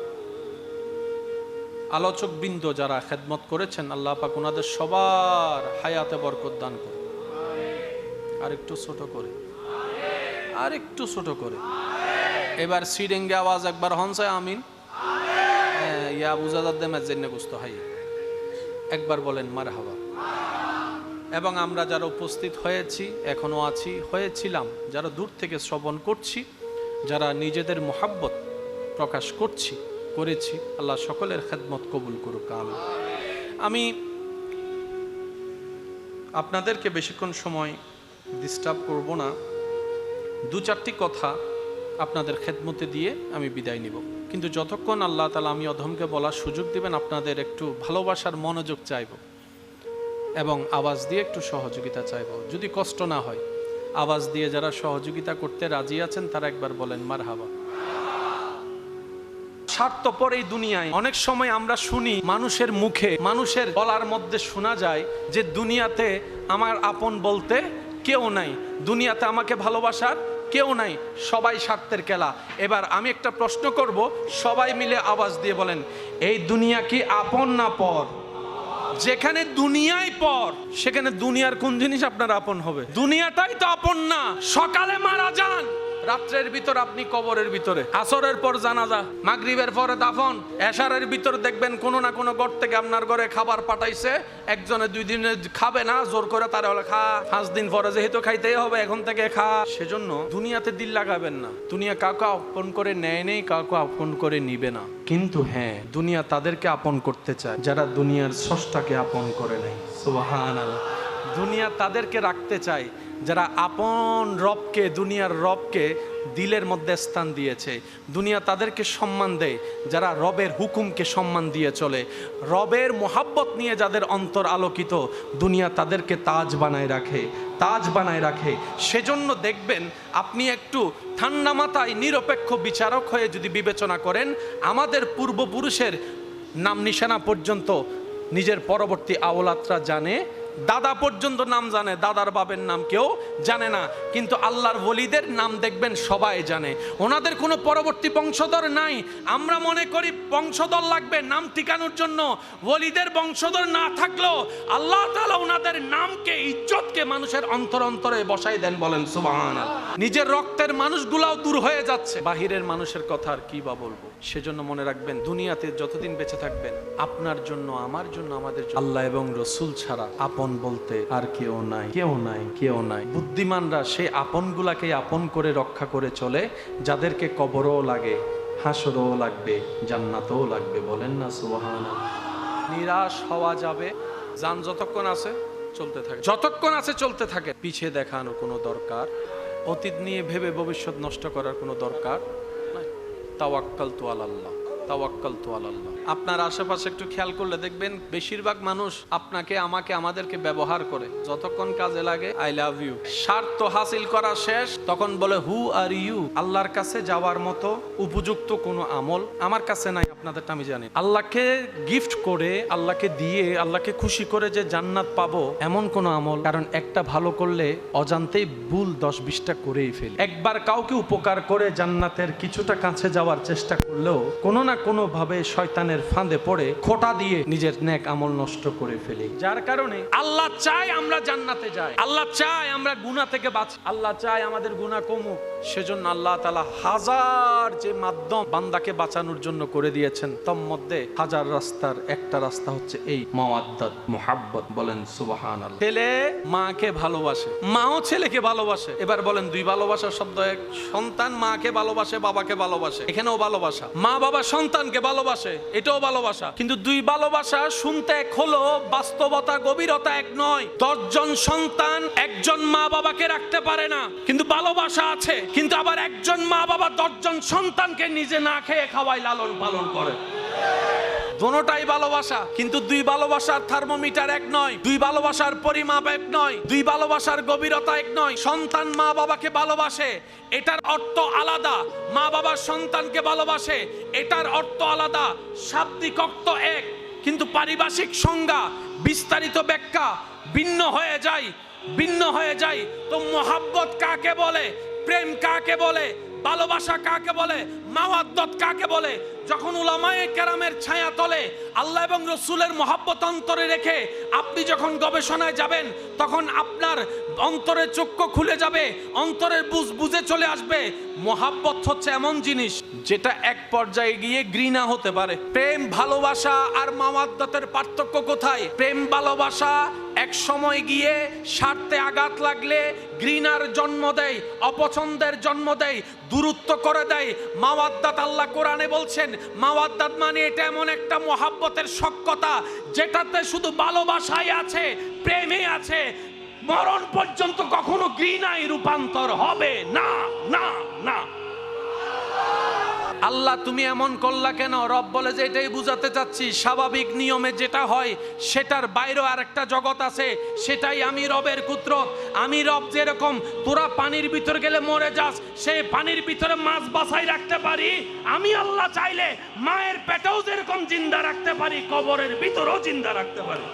আলোচক বৃন্দ যারা খেদমত করেছেন, আল্লাহ পাক ওনাদের সবার হায়াতে বরকত দান করে। আরেকটু ছোট করে, আরেকটু ছোট করে, এবার সিডেঙ্গে আওয়াজ একবার হনসায় আমিন। ইয়া বুঝাদার দেমের জন্য গুস্ত হাই একবার বলেন মারহাবা। এবং আমরা যারা উপস্থিত হয়েছি, এখনো আছি, হয়েছিলাম, যারা দূর থেকে শ্রবণ করছি, যারা নিজেদের মোহাব্বত প্রকাশ করেছি, আল্লাহ সকলের খেদমত কবুল করুক আমিন। আমি আপনাদেরকে বেশিক্ষণ সময় ডিস্টার্ব করব না, দু চারটি কথা আপনাদের খেদমতে দিয়ে আমি বিদায় নিব। কিন্তু যতক্ষণ আল্লাহ তাআলা আমি অধমকে বলার সুযোগ দিবেন, আপনাদের একটু ভালোবাসার মনোযোগ চাইব এবং আওয়াজ দিয়ে একটু সহযোগিতা চাইব। যদি কষ্ট না হয়, আওয়াজ দিয়ে যারা সহযোগিতা করতে রাজি আছেন তারা একবার বলেন মারহাবা। স্বার্থপর এই দুনিয়ায় অনেক সময় আমরা শুনি, মানুষের মুখে, মানুষের গলার মধ্যে শোনা যায় যে দুনিয়াতে আমার আপন বলতে কেউ নাই, দুনিয়াতে আমাকে ভালোবাসার কেউ নাই, সবাই স্বার্থের খেলা। এবার আমি একটা প্রশ্ন করব, সবাই মিলে আওয়াজ দিয়ে বলেন, এই দুনিয়া কি আপন না পর? যেখানে দুনিয়াই পর, সেখানে দুনিয়ার কোন জিনিস আপনার আপন হবে? দুনিয়াটাই তো আপন না। সকালে মারা যান, রাত্রের ভিতর আপনি কবরের ভিতরে, আসরের পর জানাজা, মাগরিবের পরে দাফন, এশারের ভিতর দেখবেন কোনো না কোনো ঘর থেকে আপনার ঘরে খাবার পাঠাইছে, একজনে 2 দিনে খাবে না, জোর করে তারা হলে খা, 5 দিন পরে যেহেতু খাইতেই হবে এখন থেকে খা। সেজন্য দুনিয়াতে দিল লাগাবেন না। দুনিয়া কাউকে আপন করে নেয় নেই, কাউকে আপন করে নিবে না। কিন্তু হ্যাঁ, দুনিয়া তাদেরকে আপন করতে চায় যারা দুনিয়ার স্রষ্টাকে আপন করে নেয়। সুবহানাল্লাহ। দুনিয়া তাদেরকে রাখতে চায় যারা আপন রবকে, দুনিয়ার রবকে দিলের মধ্যে স্থান দিয়েছে। দুনিয়া তাদেরকে সম্মান দেয় যারা রবের হুকুমকে সম্মান দিয়ে চলে। রবের মোহাব্বত নিয়ে যাদের অন্তর আলোকিত, দুনিয়া তাদেরকে তাজ বানায় রাখে, তাজ বানায় রাখে। সেজন্য দেখবেন, আপনি একটু ঠান্ডা মাথায় নিরপেক্ষ বিচারক হয়ে যদি বিবেচনা করেন, আমাদের পূর্বপুরুষের নাম নিশানা পর্যন্ত নিজের পরবর্তী আওলাদরা জানে, দাদা পর্যন্ত নাম জানে, দাদার বাবের নাম কেউ জানে না। কিন্তু আল্লাহর ওলিদের নাম দেখবেন সবাই জানে, ওনাদের কোনো পরবর্তী বংশধর নাই। আমরা মনে করি বংশধর লাগবে নাম ঠিকানোর জন্য, ওলিদের বংশধর না থাকলেও আল্লাহ তাআলা ওনাদের নামকে, ইজ্জতকে মানুষের অন্তরে বসাই দেন। বলেন সুবহানাল্লাহ। নিজের রক্তের মানুষগুলাও দূর হয়ে যাচ্ছে, বাহিরের মানুষের কথা আর কি বা বলবো। সেজন্য মনে রাখবেন, দুনিয়াতে যতদিন বেঁচে থাকবেন, আপনার জন্য, আমার জন্য, আমাদের জন্য আল্লাহ এবং রসুল ছাড়া আপন বলতে আর কেউ নাই, কেউ নাই, কেউ নাই। বুদ্ধিমানরা সেই আপনগুলাকে আপন করে রক্ষা করে চলে, যাদেরকে কবরও লাগে, হাসরও লাগবে, জান্নাতও লাগবে। বলেন না সুবহানাল্লাহ। নিরাশ হওয়া যাবে, যান যতক্ষণ আছে চলতে থাকে, যতক্ষণ আছে চলতে থাকে। পিছিয়ে দেখানোর কোনো দরকার, অতীত নিয়ে ভেবে ভবিষ্যৎ নষ্ট করার কোনো দরকার নাই। তাওয়াক্কালতু আলাল্লাহ, তাওয়াক্কালতু আলাল্লাহ। আপনার আশেপাশে একটু খেয়াল করলে দেখবেন, বেশিরভাগ মানুষ আপনাকে, আমাকে, আমাদেরকে ব্যবহার করে। যতক্ষণ কাজে লাগে আই লাভ ইউ, স্বার্থ হাসিল করা শেষ, তখন বলে হু আর ইউ। আল্লাহর কাছে যাওয়ার মতো উপযুক্ত কোনো আমল আমার কাছে নাই, আপনাদেরটা আমি জানি। আল্লাহকে গিফট করে, আল্লাহকে দিয়ে, আল্লাহকে খুশি করে যে জান্নাত পাবো, এমন কোনো আমল, কারণ একটা ভালো করলে অজান্তেই ভুল 10-20টা করেই ফেলি। একবার কাউকে উপকার করে জান্নাতের কিছুটা কাছে যাওয়ার চেষ্টা করলেও কোনো না কোনো ভাবে শয়তানের ফাঁদে পড়ে খোঁটা দিয়ে নিজের নেক আমল নষ্ট করে ফেলি। যার কারণে আল্লাহ চায় আমরা জান্নাতে যাই, আল্লাহ চায় আমরা গুনাহ থেকে বাঁচি, আল্লাহ চায় আমাদের গুনাহ কমুক। সেজন্য আল্লাহ তাআলা হাজার যে মাধ্যম বান্দাকে বাঁচানোর জন্য করে দিয়েছেন, তার মধ্যে হাজার রাস্তার একটা রাস্তা হচ্ছে এই মাওয়াদ্দাত, মুহাব্বত। বলেন সুবহানাল্লাহ। ছেলে মাকে ভালোবাসে, মাও ছেলেকে ভালোবাসে। এবার বলেন, দুই ভালোবাসার শব্দ এক। সন্তান মাকে ভালোবাসে, বাবাকে ভালোবাসে, এখানেও ভালোবাসা। মা বাবা সন্তানকে ভালোবাসে, এটাও ভালোবাসা। কিন্তু দুই ভালোবাসা শুনতে এক হলো, বাস্তবতা গভীরতা এক নয়। 10 জন সন্তান একজন মা বাবাকে রাখতে পারে না, কিন্তু ভালোবাসা আছে। কিন্তু আবার একজন মা বাবা 10 জন সন্তানকে নিজে না খেয়ে খাওয়ায়, লালন পালন করে। দোনোটাই ভালোবাসা, কিন্তু দুই ভালোবাসার থার্মোমিটার এক নয়, দুই ভালোবাসার পরিমাপ এক নয়, দুই ভালোবাসার গভীরতা এক নয়। সন্তান মা বাবাকে ভালোবাসে, এটার অর্থ আলাদা। মা বাবার সন্তানকে ভালোবাসে, এটার অর্থ আলাদা। শাব্দিক অর্থ এক, কিন্তু পারিভাষিক সংজ্ঞা, বিস্তারিত ব্যাখ্যা ভিন্ন হয়ে যায়, ভিন্ন হয়ে যায়। তো মোহাব্বত কাকে বলে, প্রেম কাকে বলে, ভালোবাসা কাকে বলে, মাওয়াদ্দত কাকে বলে? যখন উলামায়ে কেরামের ছায়া তলে আল্লাহ এবং রসুলের মহব্বত অন্তরে রেখে আপনি যখন গবেষণায় যাবেন, তখন আপনার অন্তরের চক্ষু খুলে যাবে, অন্তরের বুঝ বুঝে চলে আসবে। মহব্বত হচ্ছে এমন জিনিস যেটা এক পর্যায়ে গিয়ে ঘৃণা হতে পারে। প্রেম ভালোবাসা আর মাওয়াদ্দতের পার্থক্য কোথায়? প্রেম ভালোবাসা এক সময় গিয়ে স্বার্থে আঘাত লাগলে ঘৃণার জন্ম দেয়, অপছন্দের জন্ম দেয়, দূরত্ব করে দেয়। মাওয়াদ্দাত আল্লাহ কোরআনে বলছেন, মাওয়াদ্দাত মানে এটা এমন একটা মহাব্বতের সখ্যতা যেটাতে শুধু ভালোবাসাই আছে, প্রেমে আছে, মরণ পর্যন্ত কখনো ঘৃণায় রূপান্তর হবে না, না, না। আল্লাহ তুমি এমন করলা কেন? রব বলে যে এটাই বুঝাতে চাচ্ছি, স্বাভাবিক নিয়মে যেটা হয় সেটার বাইরেও আরেকটা জগৎ আছে, সেটাই আমি রবের কুদরত। আমি রব যেরকম তোরা পানির ভিতর গেলে মরে যাস, সেই পানির ভিতরে মাছ বাছাই রাখতে পারি, আমি আল্লাহ চাইলে মায়ের পেটেও যেরকম জিন্দা রাখতে পারি, কবরের ভিতরেও জিন্দা রাখতে পারি।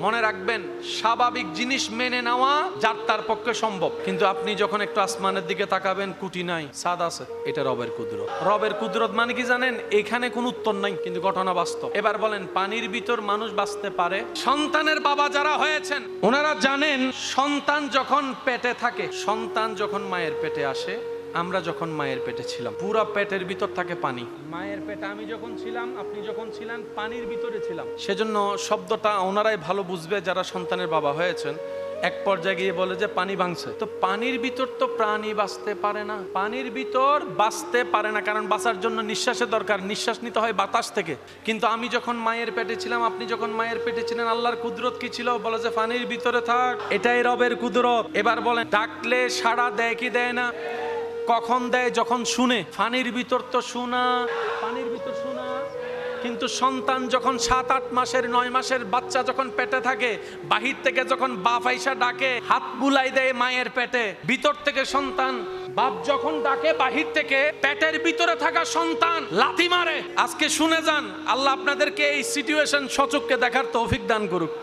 মনে রাখবেন, স্বাভাবিক জিনিস মেনে নেওয়া যার তার পক্ষে সম্ভব, কিন্তু আপনি যখন একটু আসমানের দিকে তাকাবেন, কুটি নাই, ছাদ আছে, এটা রবের কুদরত। রবের কুদরত মানে কি জানেন? এখানে কোনো উত্তর নাই, কিন্তু ঘটনা বাস্তব। এবার বলেন, পানির ভিতর মানুষ বাঁচতে পারে? সন্তানের বাবা যারা হয়েছেন ওনারা জানেন, সন্তান যখন পেটে থাকে, সন্তান যখন মায়ের পেটে আসে, আমরা যখন মায়ের পেটে ছিলাম, পুরো পেটের ভিতর থাকে পানি। মায়ের পেটে আমি যখন ছিলাম, আপনি যখন ছিলেন, পানির ভিতরে ছিলাম। সেজন্য শব্দটা ওনারাই ভালো বুঝবে যারা সন্তানের বাবা হয়েছেন। এক পর্যায়ে গিয়ে বলে যে পানি ভাঙছে, তো পানির ভিতর তো প্রাণী বাঁচতে পারে না, পানির ভিতর বাঁচতে পারে না, কারণ বাঁচার জন্য নিঃশ্বাসের দরকার, নিঃশ্বাস নিতে হয় বাতাস থেকে। কিন্তু আমি যখন মায়ের পেটে ছিলাম, আপনি যখন মায়ের পেটে ছিলেন, আল্লাহর কুদরত কি ছিল? বলে যে পানির ভিতরে থাক, এটাই রবের কুদরত। এবার বলেন, ডাকলে সাড়া দেয় কি দেয় না? কখন দেয়? যখন শুনে। পানির ভিতর তো শোনা, পানির ভিতর শোনা। কিন্তু সন্তান যখন 7-8 মাসের 9 মাসের বাচ্চা যখন পেটে থাকে, বাহির থেকে যখন বাপ আইসা ডাকে, হাত বুলাই দেয় মায়ের পেটে, ভিতর থেকে সন্তান, বাপ যখন ডাকে বাহির থেকে, পেটের ভিতরে থাকা সন্তান লাথি মারে। আজকে শুনে যান, আল্লাহ আপনাদেরকে এই সিচুয়েশন সচক্ষে দেখার তৌফিক দান করুক।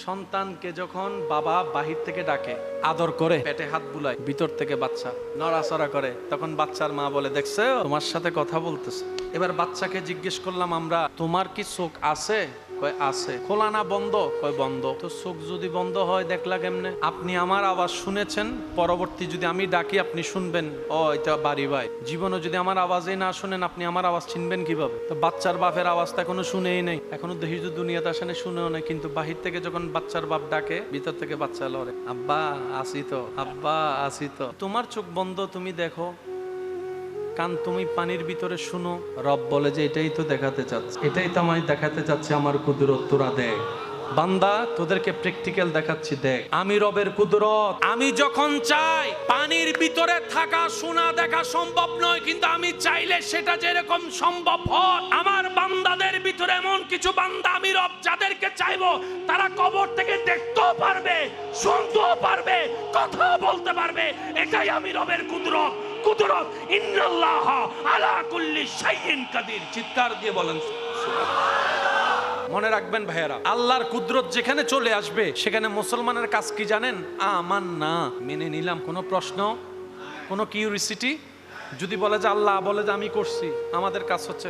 সন্তানকে যখন বাবা বাহির থেকে ডাকে, আদর করে, পেটে হাত বুলায়, ভিতর থেকে বাচ্চা নড়াচড়া করে, তখন বাচ্চার মা বলে, দেখছো তোমার সাথে কথা বলতেছে। এবার বাচ্চাকে জিজ্ঞেস করলাম আমরা, তোমার কি চোখ আছে? কয় আছে। খোলা না বন্ধ? কয় বন্ধ। তো চোখ যদি বন্ধ হয় দেখলা কেমনে? আপনি আমার আওয়াজ শুনেছেন, পরবর্তী যদি আমি ডাকি আপনি শুনবেন, ও এটা বাড়ি ভাই। জীবনে যদি আমার আওয়াজই না শুনেন, আপনি আমার আওয়াজ চিনবেন কিভাবে? তো বাচ্চার বাপের আওয়াজটা এখনো শুনেই নেই, এখনো দেহি যে দুনিয়াতে আসেনি, শুনেও নেই, কিন্তু বাহির থেকে যখন বাচ্চার বাপ ডাকে, ভিতর থেকে বাচ্চা লড়ে, আব্বা আসি তো, আব্বা আসি তো। তোমার চোখ বন্ধ, তুমি দেখো, কান তুমি পানির ভিতরে শুনো। রব বলে যে এটাই তো দেখাতে চাচ্ছে, এটাই তো আমায় দেখাতে চাচ্ছে আমার কুদরত, তোরা দেখ। বান্দা, তোদেরকে প্র্যাকটিক্যাল দেখাচ্ছি, দেখ আমি রবের কুদরত। আমি যখন চাই, পানির ভিতরে থাকা শোনা দেখা সম্ভব নয়, কিন্তু আমি চাইলে সেটা যেরকম সম্ভব হয়। আমার বান্দাদের ভিতরে এমন কিছু বান্দা আমি রব যাদেরকে চাইবো, তারা কবর থেকে দেখতেও পারবে, শুনতেও পারবে, কথা বলতে পারবে। এটাই আমি রবের কুদরত। কুদরত, ইন্নাল্লাহ আলা কুল্লি শাইইন কাদির। চিৎকার দিয়ে বলেন সুবহানাল্লাহ। মনে রাখবেন ভাইয়েরা, আল্লাহর কুদরত যেখানে চলে আসবে, সেখানে মুসলমানের কাজ কি জানেন? আমান্না, মেনে নিলাম। কোনো প্রশ্ন, কোনো কিউরিসিটি? যদি বলে যে আল্লাহ বলে যে আমি করছি, আমাদের কাজ হচ্ছে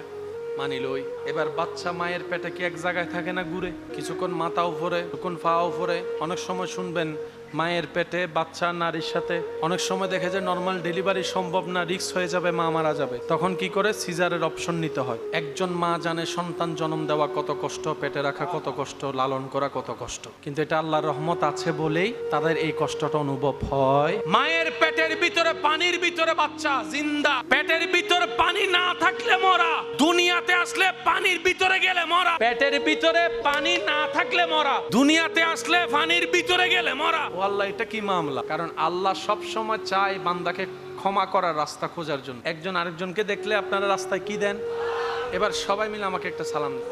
মানিলই। এবার বাচ্চা মায়ের পেটে কি এক জায়গায় থাকে না, ঘুরে, কিছুক্ষণ মাথা উপরে, কিছুক্ষণ পা উপরে। অনেক সময় শুনবেন মায়ের পেটে বাচ্চা নারীর সাথে অনেক সময় দেখে যে নর্মাল ডেলিভারি সম্ভব না, রিস্ক হয়ে যাবে, মা মারা যাবে, তখন কি করে? সিজারের অপশন নিতে হয়। একজন মা জানে সন্তান জন্ম দেওয়া কত কষ্ট, পেটে রাখা কত কষ্ট, লালন করা কত কষ্ট, কিন্তু এটা আল্লাহর রহমত আছে বলেই তাদের এই কষ্টটা অনুভব হয়। মায়ের পেটের ভিতরে, পানির ভিতরে বাচ্চা জিন্দা, পেটের ভিতরে পানি না থাকলে মরা, দুনিয়াতে আসলে পানির ভিতরে গেলে মরা। পেটের ভিতরে পানি না থাকলে মরা, দুনিয়াতে আসলে পানির ভিতরে গেলে মরা। আল্লাহ, এটা কি মামলা? কারণ আল্লাহ সব সময় চায় বান্দাকে ক্ষমা করার রাস্তা খোঁজার জন্য। একজন আরেকজনকে দেখলে আপনারা রাস্তায় কি দেন? এবার সবাই মিলে আমাকে একটা সালাম দিন।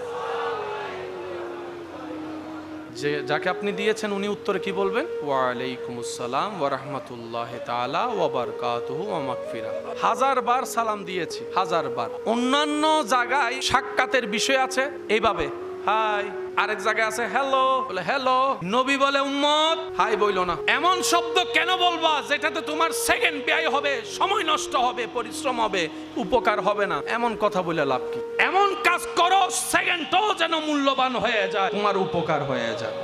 যে যাকে আপনি দিয়েছেন উনি উত্তরে কি বলবেন? ওয়ালাইকুমুস সালাম ওয়া রাহমাতুল্লাহি তাআলা ওয়া বারাকাতুহু ওয়া মাগফিরাহ। 1000 বার সালাম দিয়েছি, 1000 বার। অন্যান্য জায়গায় সাক্ষাতের বিষয় আছে এইভাবে, হাই, আরেক জায়গায় আছে হ্যালো, বলে হ্যালো। নবী বলে উম্মত হাই বইলো না। এমন শব্দ কেন বলবা যেটাতে তোমার সেকেন্ড ব্যয় হবে, সময় নষ্ট হবে, পরিশ্রম হবে, উপকার হবে না? এমন কথা বলে লাভ কি? এমন কাজ করো সেকেন্ডও যেন মূল্যবান হয়ে যায়, তোমার উপকার হয়ে যায়।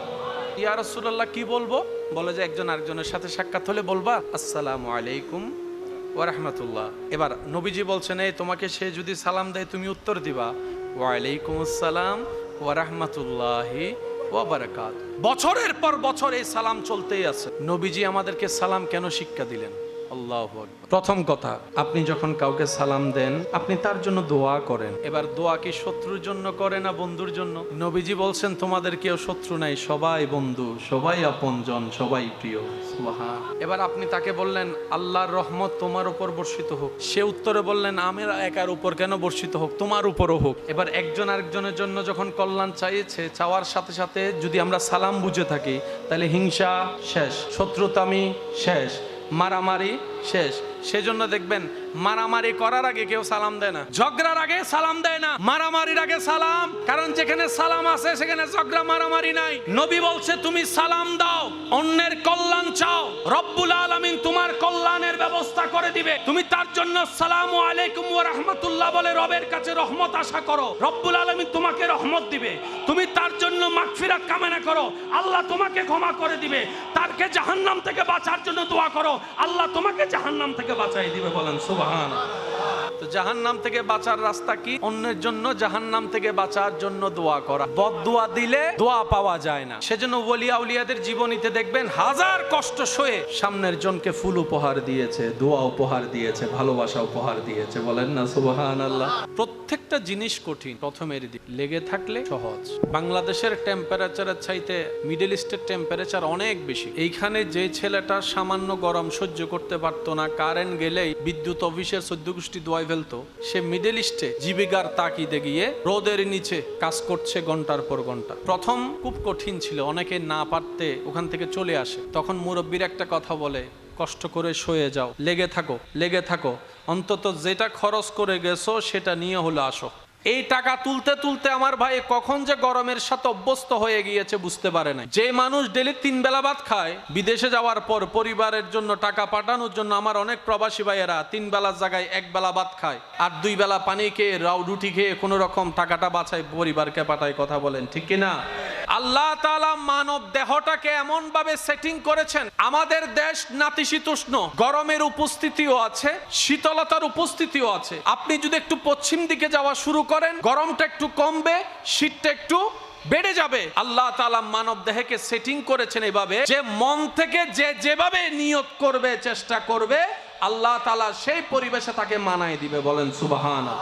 ইয়া রাসূলুল্লাহ কি বলবো? বলে যে একজন আরেকজনের সাথে সাক্ষাৎ হলে বলবা আসসালামু আলাইকুম ওয়া রাহমাতুল্লাহ। এবার নবীজি বলছেন এই তোমাকে সে যদি সালাম দেয় তুমি উত্তর দিবা ওয়ালাইকুমুস সালাম ওয়া রাহমাতুল্লাহি ওয়া বারাকাতুহু। বছরের পর বছর এই সালাম চলতেই আছে। নবীজি আমাদেরকে সালাম কেন শিক্ষা দিলেন? আল্লাহু আকবার। প্রথম কথা, আপনি যখন কাউকে সালাম দেন আপনি তার জন্য দোয়া করেন। এবার দোয়া কি শত্রুর জন্য করে না বন্ধুর জন্য? নবীজি বলছেন তোমাদের কেউ শত্রু নাই, সবাই বন্ধু, সবাই আপনজন, সবাই প্রিয়। সুবহান। এবার আপনি তাকে বললেন আল্লাহর রহমত তোমার উপর বর্ষিত হোক, সে উত্তরে বললেন আমার একার উপর কেন বর্ষিত হোক, তোমার উপরও হোক। এবার একজন আরেকজনের জন্য যখন কল্যাণ চাইছে, চাওয়ার সাথে সাথে যদি আমরা সালাম বুঝে থাকি তাহলে হিংসা শেষ, শত্রুতামি শেষ, মারামারি শেষ। সেজন্য দেখবেন মারামারি করার আগে কেউ সালাম দেয় না, ঝগড়ার আগে সালাম দেয় না, মারামারির আগে সালাম। কারণ যেখানে সালাম আছে সেখানে ঝগড়া মারামারি নাই। নবী বলছে তুমি সালাম দাও, অন্যের কল্যাণ চাও, রব্বুল আলামিন তোমার কল্যাণের ব্যবস্থা করে দিবে। তুমি তার জন্য সালামু আলাইকুম ওয়া রাহমাতুল্লাহ বলে রবের কাছে রহমত আশা করো, রব্বুল আলামিন তোমাকে রহমত দিবে। তুমি তার জন্য মাগফিরাত কামনা করো, আল্লাহ তোমাকে ক্ষমা করে দিবে। তারকে জাহান্নাম থেকে বাঁচার জন্য দোয়া করো, আল্লাহ তোমাকে জাহান্নাম থেকে বাঁচাই দিবে। বলেন সুবহানাল্লাহ। তো জাহান্নাম থেকে বাঁচার রাস্তা কি? অন্যের জন্য জাহান্নাম থেকে বাঁচার জন্য দোয়া করা। বদদোয়া দিলে দোয়া পাওয়া যায় না। সেজন্য ওলি আউলিয়াদের জীবনীতে দেখবেন হাজার কষ্ট সয়ে সামনের জনকে ফুল উপহার দিয়েছে, দোয়া উপহার দিয়েছে, ভালোবাসা উপহার দিয়েছে। বলেন না সুবহানাল্লাহ। প্রত্যেকটা জিনিস কঠিন প্রথমের দিক, লেগে থাকলে সহজ। বাংলাদেশের টেম্পারেচারের চাইতে মিডল ইস্টের টেম্পারেচার অনেক বেশি। এইখানে যে ছেলেটা সামান্য গরম সহ্য করতে পারতো না, কারেন্ট গেলেই বিদ্যুৎ অফিসের 14 গোষ্ঠী দোয়াই ফেলতো, সে মিডল ইস্টে জীবিকার তাকিদে গিয়ে রোদের নিচে কাজ করছে ঘন্টার পর ঘন্টা। প্রথম খুব কঠিন ছিল, অনেকে না পারতে ওখান থেকে চলে আসে। তখন মুরব্বীর একটা কথা বলে, কষ্ট করে সয়ে যাও, লেগে থাকো, লেগে থাকো, অন্তত যেটা খরচ করে গেছো সেটা নিয়ে হলো আসো। এই টাকা তুলতে তুলতে আমার ভাই কখন যে গরমের সাথে অভ্যস্ত হয়ে গিয়েছে বুঝতে পারে না। যে মানুষ ডেলি 3 বেলা ভাত খায়, বিদেশে যাওয়ার পর পরিবারের জন্য টাকা পাঠানোর জন্য আমার অনেক প্রবাসী ভাইয়েরা 3 বেলার জায়গায় 1 বেলা ভাত খায় আর 2 বেলা পানি খেয়ে রুটি খেয়ে কোনো রকম টাকাটা বাঁচায় পরিবারকে পাঠায়। কথা বলেন ঠিক কিনা? আল্লাহ তাআলা মানব দেহটাকে এমন ভাবে সেটিং করেছেন, আমাদের দেশ নাতিশীতোষ্ণ, গরমের উপস্থিতিও আছে, শীতলতার উপস্থিতিও আছে। আপনি যদি একটু পশ্চিম দিকে যাওয়া শুরু করেন, গরমটা একটু কমবে, শীতটা একটু বেড়ে যাবে। আল্লাহ তাআলা মানব দেহকে সেটিং করেছেন এভাবে যে মন থেকে যে যেভাবে নিয়ত করবে, চেষ্টা করবে, আল্লাহ তাআলা সেই পরিবেশে তাকে মানায় দিবে। বলেন সুবহানাল্লাহ।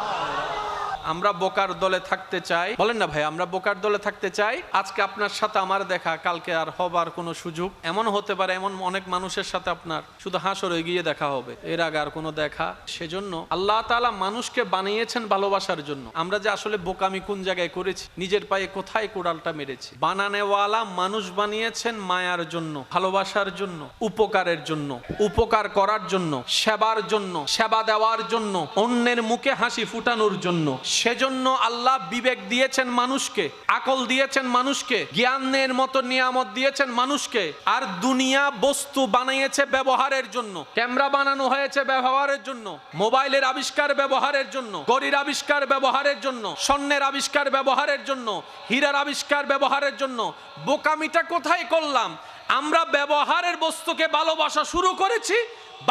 আমরা বোকার দলে থাকতে চাই, বলেন না ভাই, আমরা বোকার দলে থাকতে চাই। আজকে আপনার সাথে আমার দেখা, কালকে আর হবার কোনো সুযোগ এমন হতে পারে, এমন অনেক মানুষের সাথে আপনার শুধু হাসরে গিয়ে দেখা হবে, এর আগে আর কোনো দেখা। সেজন্য আল্লাহ তাআলা মানুষকে বানিয়েছেন ভালোবাসার জন্য। আমরা যে আসলে বোকামি কোন জায়গায় করেছি, নিজের পায়ে কোথায় কোড়ালটা মেরেছি। বানানেওয়ালা মানুষ বানিয়েছেন মায়ার জন্য, ভালোবাসার জন্য, উপকারের জন্য, উপকার করার জন্য, সেবার জন্য, সেবা দেওয়ার জন্য, অন্যের মুখে হাসি ফুটানোর জন্য। সেজন্য আল্লাহ বিবেক দিয়েছেন মানুষকে, আকল দিয়েছেন মানুষকে, জ্ঞানের মতো নিয়ামত দিয়েছেন মানুষকে। আর দুনিয়া বস্তু বানিয়েছে ব্যবহারের জন্য। ক্যামেরা বানানো হয়েছে ব্যবহারের জন্য, মোবাইলের আবিষ্কার ব্যবহারের জন্য, ঘড়ির আবিষ্কার ব্যবহারের জন্য, স্বর্ণের আবিষ্কার ব্যবহারের জন্য, হীরার আবিষ্কার ব্যবহারের জন্য। বোকামিটা কোথায় করলাম? আমরা ব্যবহারের বস্তুকে ভালোবাসা শুরু করেছি,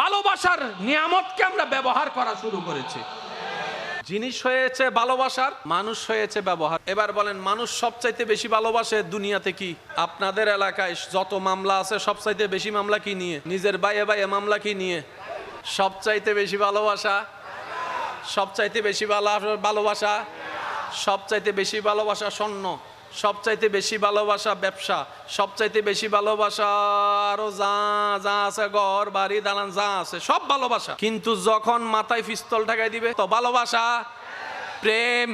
ভালোবাসার নিয়ামতকে আমরা ব্যবহার করা শুরু করেছি। জিনিস হয়েছে ভালোবাসার, মানুষ হয়েছে ব্যবহার। এবার বলেন মানুষ সবচাইতে বেশি ভালোবাসে দুনিয়াতে কি? আপনাদের এলাকায় যত মামলা আছে সবচাইতে বেশি মামলা কি নিয়ে? নিজের বাইয়ে বাইয়ে মামলা কি নিয়ে? সবচাইতে বেশি ভালোবাসা, সবচাইতে বেশি ভালোবাসা, সবচাইতে বেশি ভালোবাসা স্বর্ণ, সবচাইতে বেশি ভালোবাসা ব্যবসা, সবচাইতে বেশি ভালোবাসা আরো যা যা আছে, ঘর বাড়ি দালান যা আছে সব ভালোবাসা। কিন্তু যখন মাথায় পিস্তল ঠেকাই দিবে তো ভালোবাসা প্রেম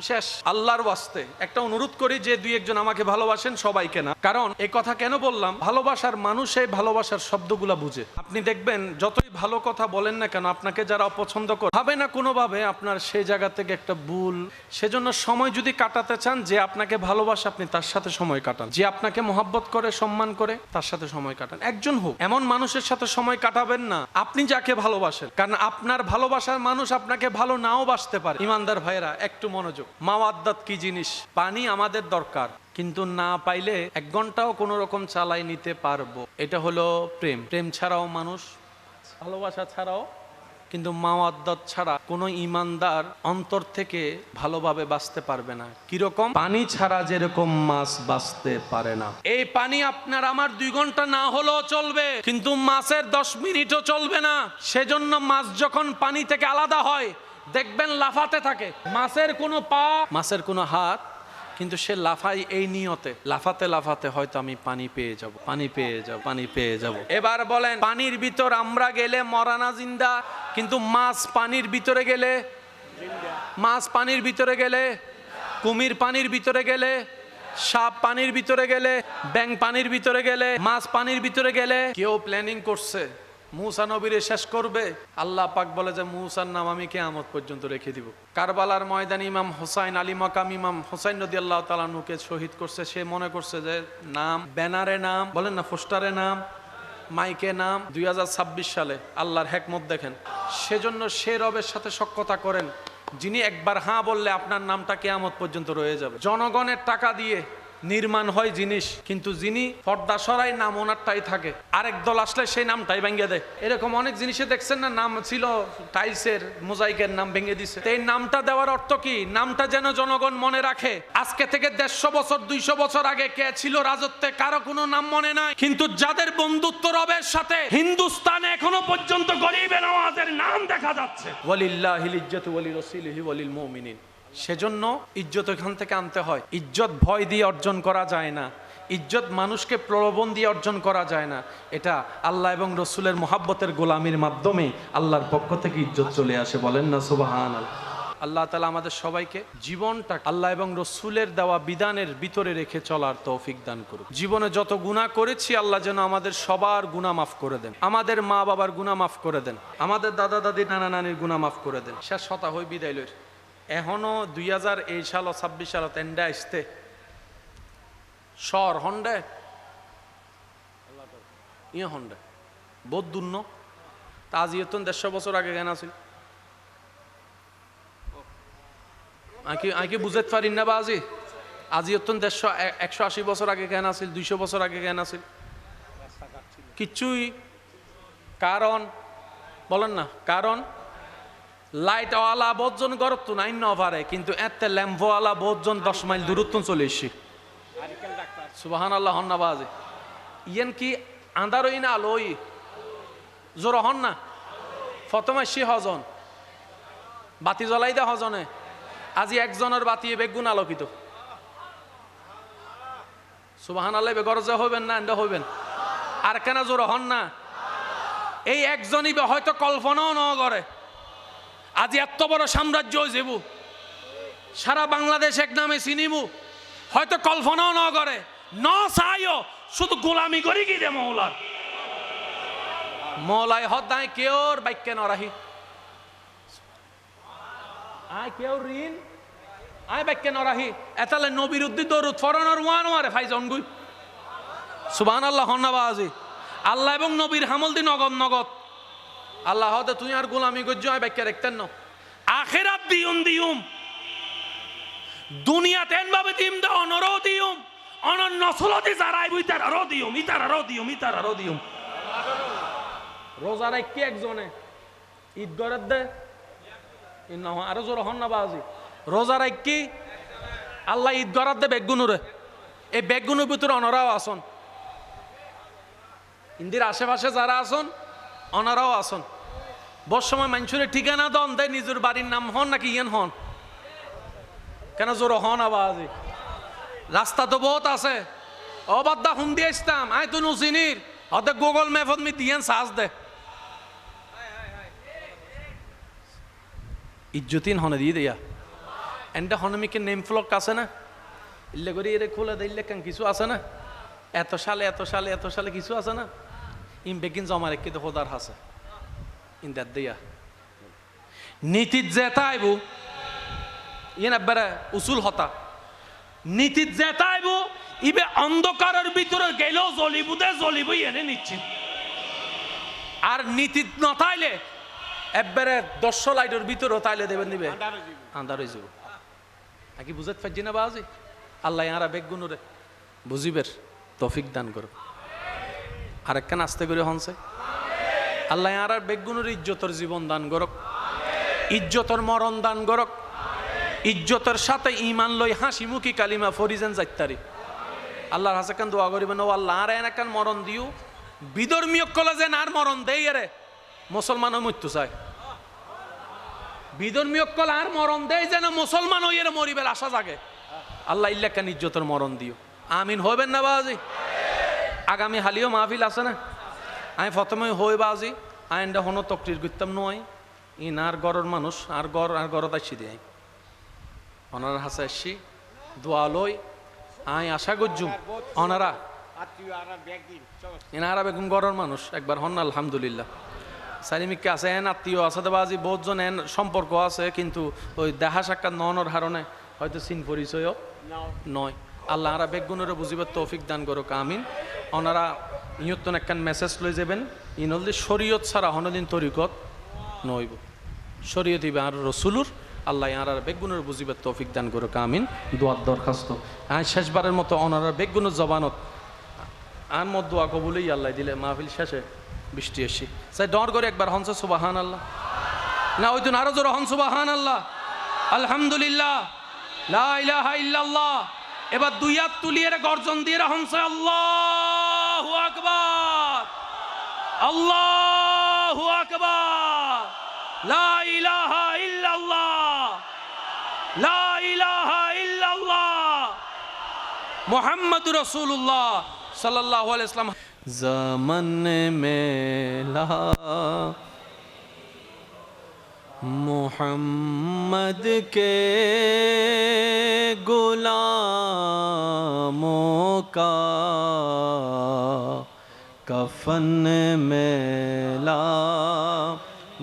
শেষ। আল্লাহর ওয়াস্তে একটা অনুরোধ করি যে দুই একজন আমাকে ভালোবাসেন, সবাইকে না। কারণ এই কথা কেন বললাম, ভালোবাসার মানুষ এই ভালোবাসার শব্দগুলা বুঝে। আপনি দেখবেন যতই ভালো কথা বলেন না কেন, আপনাকে যারা অপছন্দ করে ভাবে না কোনোভাবে আপনার সেই জায়গা থেকে একটা ভুল। সেজন্য সময় যদি কাটাতে চান, যে আপনাকে ভালোবাসে আপনি তার সাথে সময় কাটান, যে আপনাকে মহব্বত করে সম্মান করে তার সাথে সময় কাটান। একজন হোক, এমন মানুষের সাথে সময় কাটাবেন না আপনি যাকে ভালোবাসেন, কারণ আপনার ভালোবাসার মানুষ আপনাকে ভালো নাও বাসতে পারে। ইমানদার ভাইরা একটু মনোযোগ। মাওয়াদ্দাত কি জিনিস? পানি আমাদের দরকার, কিন্তু না পাইলে 1 ঘন্টাও কোনো রকম চালাই নিতে পারবো। এটা হলো প্রেম। প্রেম ছাড়াও মানুষ, ভালোবাসা ছাড়াও, কিন্তু মাওয়াদ্দাত ছাড়া কোনো ইমানদার অন্তর থেকে ভালোভাবে বাঁচতে পারবে না। কিরকম? পানি ছাড়া যেরকম মাছ বাঁচতে পারে না। এই পানি আপনার আমার 2 ঘন্টা না হলেও চলবে, কিন্তু মাছের 10 মিনিটও চলবে না। সেজন্য মাছ যখন পানি থেকে আলাদা হয় দেখবেন লাফাতে থাকে। মাছের কোনো পা, মাছের কোনো হাত, কিন্তু সে লাফাই এই নিয়তে, লাফাতে লাফাতে হয়তো আমি পানি পেয়ে যাব, পানি পেয়ে যাব, পানি পেয়ে যাব। এবার বলেন, পানির ভিতর আমরা গেলে মরানা জিন্দা, কিন্তু মাছ পানির ভিতরে গেলে, মাছ পানির ভিতরে গেলে, কুমির পানির ভিতরে গেলে, সাপ পানির ভিতরে গেলে, ব্যাঙ পানির ভিতরে গেলে, মাছ পানির ভিতরে গেলে। কেউ প্ল্যানিং করছে মুসা নবীরে শেষ করবে। আল্লাহ পাক বলে যে মুসার নাম আমি কিয়ামত পর্যন্ত রেখে দিব। কারবালার ময়দানে ইমাম হোসাইন, আলী মাকাম ইমাম হোসাইন রাদিয়াল্লাহু তাআলা আনহুকে শহীদ করছে। সে মনে করছে যে নাম, ব্যানারে নাম, বলেন না পোস্টারে নাম, মাইকে নাম। 2026 সালে আল্লাহর হিকমত দেখেন। সেজন্য সে রবের সাথে সখ্যতা করেন যিনি একবার হ্যাঁ বললে আপনার নামটা কিয়ামত পর্যন্ত রয়ে যাবে। জনগণের টাকা দিয়ে নির্মাণ হয় জিনিস, কিন্তু যিনি পর্দা সরাই নাম ওনারটাই থাকে, আরেক দল আসলে সেই নামটাই ভেঙে দেয়। এরকম অনেক জিনিসে দেখছেন না, নাম ছিল টাইলসের, মোজাইকের নাম ভেঙে দিছে। এই নামটা দেওয়ার অর্থ কি? নামটা যেন জনগণ মনে রাখে। আজকে থেকে 150 বছর 200 বছর আগে কে ছিল রাজত্বে কারো কোনো নাম মনে নাই, কিন্তু যাদের বন্ধুত্ব রবের সাথে হিন্দুস্তানে এখনো পর্যন্ত গরিবে নওয়াজের নাম দেখা যাচ্ছে। ওয়ালিল্লাহিল ইজ্জাতু ওয়ালিরাসূলিহি ওয়ালিল মুমিনিন। সেজন্য ইজ্জত এখান থেকে আনতে হয়। ইজ্জত ভয় দিয়ে অর্জন করা যায় না, ইজ্জত মানুষকে প্রলোভন দিয়ে অর্জন করা যায় না। এটা আল্লাহ এবং রসুলের মহাব্বতের গোলামির মাধ্যমে আল্লাহর পক্ষ থেকে ইজ্জত চলে আসে। বলেন না সুবহানাল্লাহ। আল্লাহ তাআলা আমাদের সবাইকে জীবনটা আল্লাহ এবং রসুলের দেওয়া বিধানের ভিতরে রেখে চলার তৌফিক দান করুন। জীবনে যত গুনাহ করেছি আল্লাহ যেন আমাদের সবার গুনাহ মাফ করে দেন, আমাদের মা বাবার গুনাহ মাফ করে দেন, আমাদের দাদা দাদি নানা নানির গুনাহ মাফ করে দেন। শেষ হতা হই বিদায় লইর। এখনো 2023 সাল 26 সাল তেন্ডে আসতে শহর হন্ডে ইয়ে হন্ডে বহুত দূর ন। তা আজি এত 150 বছর আগে কেন আছিল আঁকি বুঝতে পারি না। বা আজি এত 180 বছর আগে কেন আছিল, 200 বছর আগে কেন আছিল? কিচ্ছুই। কারণ বলেন না, কারণ লাইটওয়ালা বহুজন গরত নাই ন পারে, কিন্তু এতে ল্যাম্পওয়ালা বহুজন 10 মাইল দূরত্ব চলে এসছি। সুবহানাল্লাহ হন না বাজে। ইয়েন কি আন্ধারই না আলোই জোর হন না। প্রথমে সে হজন বাতি জ্বলাই দে হজনে, আজি একজনের বাতি বেগুন আলোকিত। সুবহানাল্লাহ বেগরজে হইবেন না এন্ডা হইবেন আর কেন জোর হন না। এই একজনই হয়তো কল্পনাও ন করে আজি এত বড় সাম্রাজ্য যাব, সারা বাংলাদেশ এক নামে চিনিবু, হয়তো কল্পনাও ন করে, ন চাইও শুধু গোলামি করি কি দে মৌলার মৌলাই হদায় কেউর বাক্যে নরাহি আয় কেউ ঋণ আয় বাক্যে নরাহি এতালে নবীর উদ্দিত দরুদ ফরনের ওয়ান ওয়ারে ফাইজন গুই। সুবহানাল্লাহ হন্নাবাজি। আল্লাহ এবং নবীর হামল দি নগদ নগদ। আল্লাহ হতে তুই আর গোলামি গজ্জ হয় ব্যাখ্যা রাখতেন না। আখিরাত দিউম দিউম দুনিয়াতে এনভাবে দিম দে অনরো দিউম অনন্য নসলতে যারাই বুইতার আরো দিউম ইতার আরো দিউম ইতার আরো দিউম। রোজা রাখি একজনে ঈদ গরত দে ইন্না আরো জোর হন না বাজি। রোজা রাখি আল্লাহ ঈদ গরত দে বেগুনুরে, এই বেগুনের ভিতরে অনরাও আসন, ইন্দির আশেপাশে যারা আসন অনারাও আসন। বস সময় মানুষের ঠিকানা দন দেয় নিজের বাড়ির নাম হন নাকি ইয়েন হন কেন জোর হন আবাজি। রাস্তা তো বহুত আছে অবাদ্দা হুম দিয়ে ইসলাম আয় তুই নুসিনির অদে গুগল ম্যাপত মি দিয়েন সাজ দে ইজ্জতিন হনে দিয়ে দেয়া এন্ডা হনমিকে নেম ফ্লক আছে না, ইল্লে করে এরে খোলা দিল্লে কেন কিছু আছে না, এত সালে এত সালে এত সালে কিছু আছে না, ইম বেগিন জমা রেখে তো খোদার হাসে ইন দ্যাট দিয়া নীতিত জেতা আইব ইয়ে না বেড়া উসুল হতা নীতিত জেতা আইব ইবে অন্ধকারের ভিতরে গেলেও জ্বলিবুদে জ্বলিব এনে নিশ্চিত। আর নীতিত নতাইলে একবারে ১০ লাইটের ভিতরেও তাইলে দেবেন দিবে আন্ধার হয়ে যাব। নাকি বুঝতে পারছি না বাজি? আল্লাহ আরা বেগুনুরে বুঝিবের তৌফিক দান করো। আরেকখান আস্তে করে হনছে আল্লাহ আর বেগুনুর ইজ্জতর জীবন দান করক, ইজ্জতর মরণ দান করক, ইজ্জতের সাথে ইমান লই হাসি মুখী কালিমা ফরিজেন যাইতারি আল্লাহর হাসে কান দোয়া করিবেন ও আল্লাহ আর এনাকান মরণ দিও বিধর্মীয় কলা যেন আর মরণ দেই আরে মুসলমানও মৃত্যু চায়, বিধর্মীয় কলা আর মরণ দেয় যেন মুসলমান হই এর মরিবের আশা জাগে। আল্লাহ ইল্লাকান ইজ্জতের মরণ দিও, আমিন হইবেন না বাজি? আগামী হালিও মাহফিল আছে না, আমি প্রথমে হই বাজি আইনটা হনো তকরির করতাম নয় ইন আর গড়ের মানুষ আর গড়ত আসি দিয়ে ওনার হাসে আসছি দোয়া লই আই আশা করছুম ওনারা এনারা বেগুন গড়ের মানুষ একবার হন আলহামদুলিল্লাহ। সারিমিককে আছে এন আত্মীয় আছে বাজি বহুতজন এন সম্পর্ক আছে কিন্তু ওই দেখা সাক্ষাৎ ননের হারণে হয়তো চিন পরিচয়ও নয়। আল্লাহ আরা বেগুনেরও বুঝিবার তৌফিক দান করুক আমিন। ওনারা ইয়তন একখান মেসেজ লই যাবেন ইনলদি শরীয়ত ছাড়া হনদিন তরিকত নইব, শরীয়ত ইবে আর রসুলুর আল্লাহ আর বেগুনের বুঝিবার তৌফিক দান করুক আমিন। দোয়ার দরখাস্ত শেষবারের মতো ওনারা বেগুনের জবানত আর মত দোয়া কবুলেই আল্লাহ দিলে মাহফিল শেষে বৃষ্টি এসি সাই ডর করে একবার হনস সুবাহান আল্লাহ না ওই দিন আরো জোর হন সুবাহান আল্লাহ আলহামদুলিল্লাহ লা ইলাহা ইল্লাল্লাহ। এবার দুই হাত তুলিয়ে গর্জন দিয়ে হনস আল্লাহু আকবার আল্লাহু আকবার লা ইলাহা ইল্লাল্লাহ লা ইলাহা ইল্লাল্লাহ মুহাম্মাদুর রাসূলুল্লাহ सल्लल्लाहु अलैहि वसल्लम। ज़मन मेला मोहम्मद के गुलामों का कफन मेला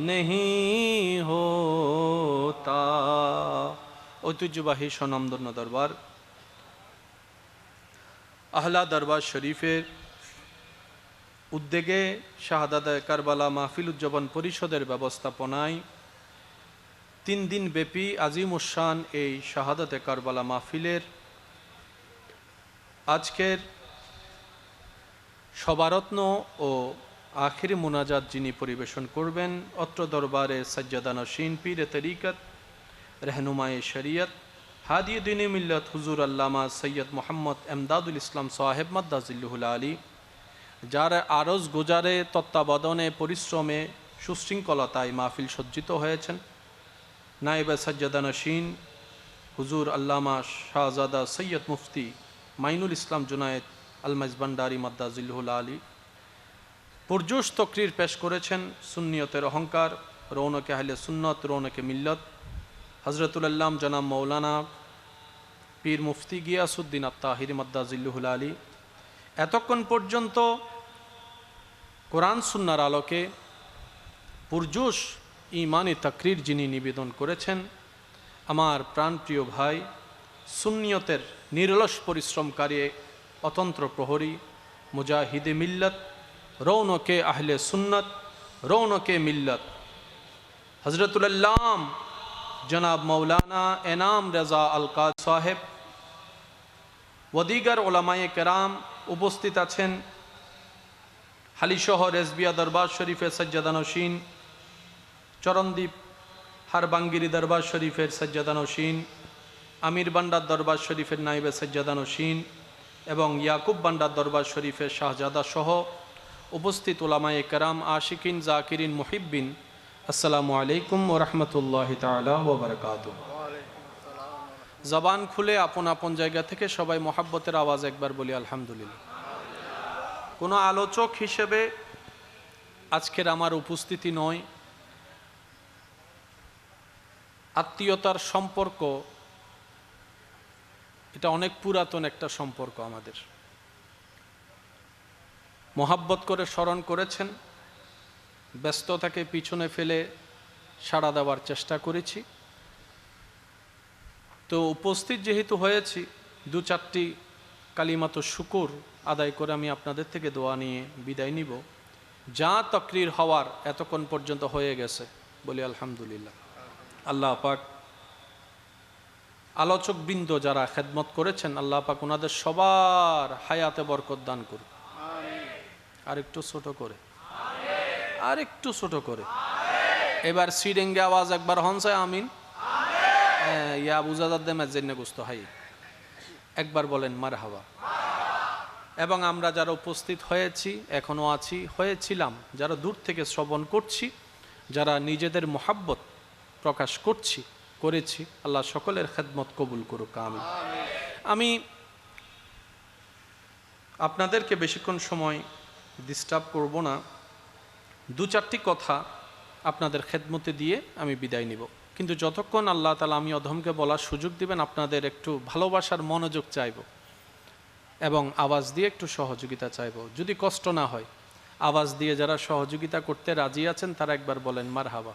नहीं होता। ঐতিহ্যবাহী স্বনামধন্য দরবার আহলা দরবার শরীফের উদ্যোগে শাহাদাত কারবালা মাহফিল উদযাপন পরিষদের ব্যবস্থাপনায় 3 দিন ব্যাপী আজিমুশান এই শাহাদাতে কারবালা মাহফিলের আজকের সবারত্ন ও আখিরি মুনাজাত যিনি পরিবেশন করবেন অত্র দরবারে সাজ্জাদা নশীন পীরে তরিকত रहनुमाए शरीयत हादी दीन मिल्लत हुजूर अल्लामा सैयद मोहम्मद एमदादुल इस्लाम साहेब मद्दाजिल्लुहुल आली যার আরজ গুজারে তত্ত্বাবধানে পরিশ্রমে সুশৃঙ্খলতায় মাহফিল সজ্জিত হয়েছেন নায়েবে সাজ্জাদা নশীন হুজুর আল্লামা শাহজাদা সৈয়দ মুফতি মাইনুল ইসলাম জুনায়েদ আল মাইজবান্ডারি মদ্দাজিল্লুহুল আলী পুরজোশ তকরির পেশ করেছেন সুন্নিয়তের অহংকার রৌনকে আহলে সুন্নত রৌনকে মিল্লত হজরতুল আল্লাম জনাব মৌলানা পীর মুফতি গিয়াসউদ্দিন আত-তাহিরি মদ্দাজিল্লুহুল আলী এতক্ষণ পর্যন্ত কোরআন সুন্নাহর আলোকে পুরজোশ ঈমানি তাকরীর যিনি নিবেদন করেছেন আমার প্রাণপ্রিয় ভাই সুন্নিয়তের নিরলস পরিশ্রমকারী অতন্ত্র প্রহরী মুজাহিদে মিল্লত রৌনকে আহলে সুন্নত রৌনকে মিল্লত হজরতুল আল্লাম জনাব মৌলানা এনাম রেজা আল কাদ সাহেব ওদিগার ওলামায়ে কেরাম উপস্থিত আছেন হালিশহর রেজবিয়া দরবার শরীফের সাজ্জাদা নশীন চরণদ্বীপ হারবাঙ্গিরি দরবার শরীফের সাজ্জাদা নশীন আমির বান্ডার দরবার শরীফের নাইবে সাজ্জাদা নশীন এবং ইয়াকুব বান্ডার দরবার শরীফের শাহজাদা সহ উপস্থিত ওলামায়ে কেরাম আশিকিন জাকিরিন মুহিব্বিন আসসালামু আলাইকুম ওয়া রাহমাতুল্লাহি তাআলা ওয়া বারাকাতুহু। জবান খুলে আপন আপন জায়গা থেকে সবাই মোহাব্বতের আওয়াজ একবার বলি আলহামদুলিল্লাহ। কোনো আলোচক হিসেবে আজকের আমার উপস্থিতি নয়, আত্মীয়তার সম্পর্ক এটা অনেক পুরাতন একটা সম্পর্ক আমাদের। মোহাব্বত করে স্মরণ করেছেন, ব্যস্ততাকে পিছনে ফেলে সাড়া দেওয়ার চেষ্টা করেছি। তো উপস্থিত যেহেতু হয়েছি, দু চারটি কালিমাতো শুকুর আদায় করে আমি আপনাদের থেকে দোয়া নিয়ে বিদায় নিব। যা তাকরীর হওয়ার এতক্ষণ পর্যন্ত হয়ে গেছে, বলি আলহামদুলিল্লাহ। আল্লাহ পাক আলোচক বৃন্দ যারা খেদমত করেছেন, আল্লাহ পাক ওনাদের সবার হায়াতে বরকত দান করুন। আরেকটু ছোট করে, আরেকটু ছোট করে, এবার সিডেঙ্গে আওয়াজ একবার হনসায় আমিন। ইয়া বুঝাদার দেমের জন্য গুস্ত হাই একবার বলেন মারহাবা। এবং আমরা যারা উপস্থিত হয়েছি, এখনো আছি, হয়েছিলাম, যারা দূর থেকে শ্রবণ করছি, যারা নিজেদের মোহাব্বত প্রকাশ করেছি, আল্লাহ সকলের খেদমত কবুল করুক আমিন। আমি আপনাদেরকে বেশিক্ষণ সময় ডিস্টার্ব করব না, দু চারটি কথা আপনাদের খেদমতে দিয়ে আমি বিদায় নিব। কিন্তু যতক্ষণ আল্লাহ তাআলা আমি অধমকে বলার সুযোগ দিবেন, আপনাদের একটু ভালোবাসার মনোযোগ চাইব এবং আওয়াজ দিয়ে একটু সহযোগিতা চাইব। যদি কষ্ট না হয়, আওয়াজ দিয়ে যারা সহযোগিতা করতে রাজি আছেন তারা একবার বলেন মারহাবা।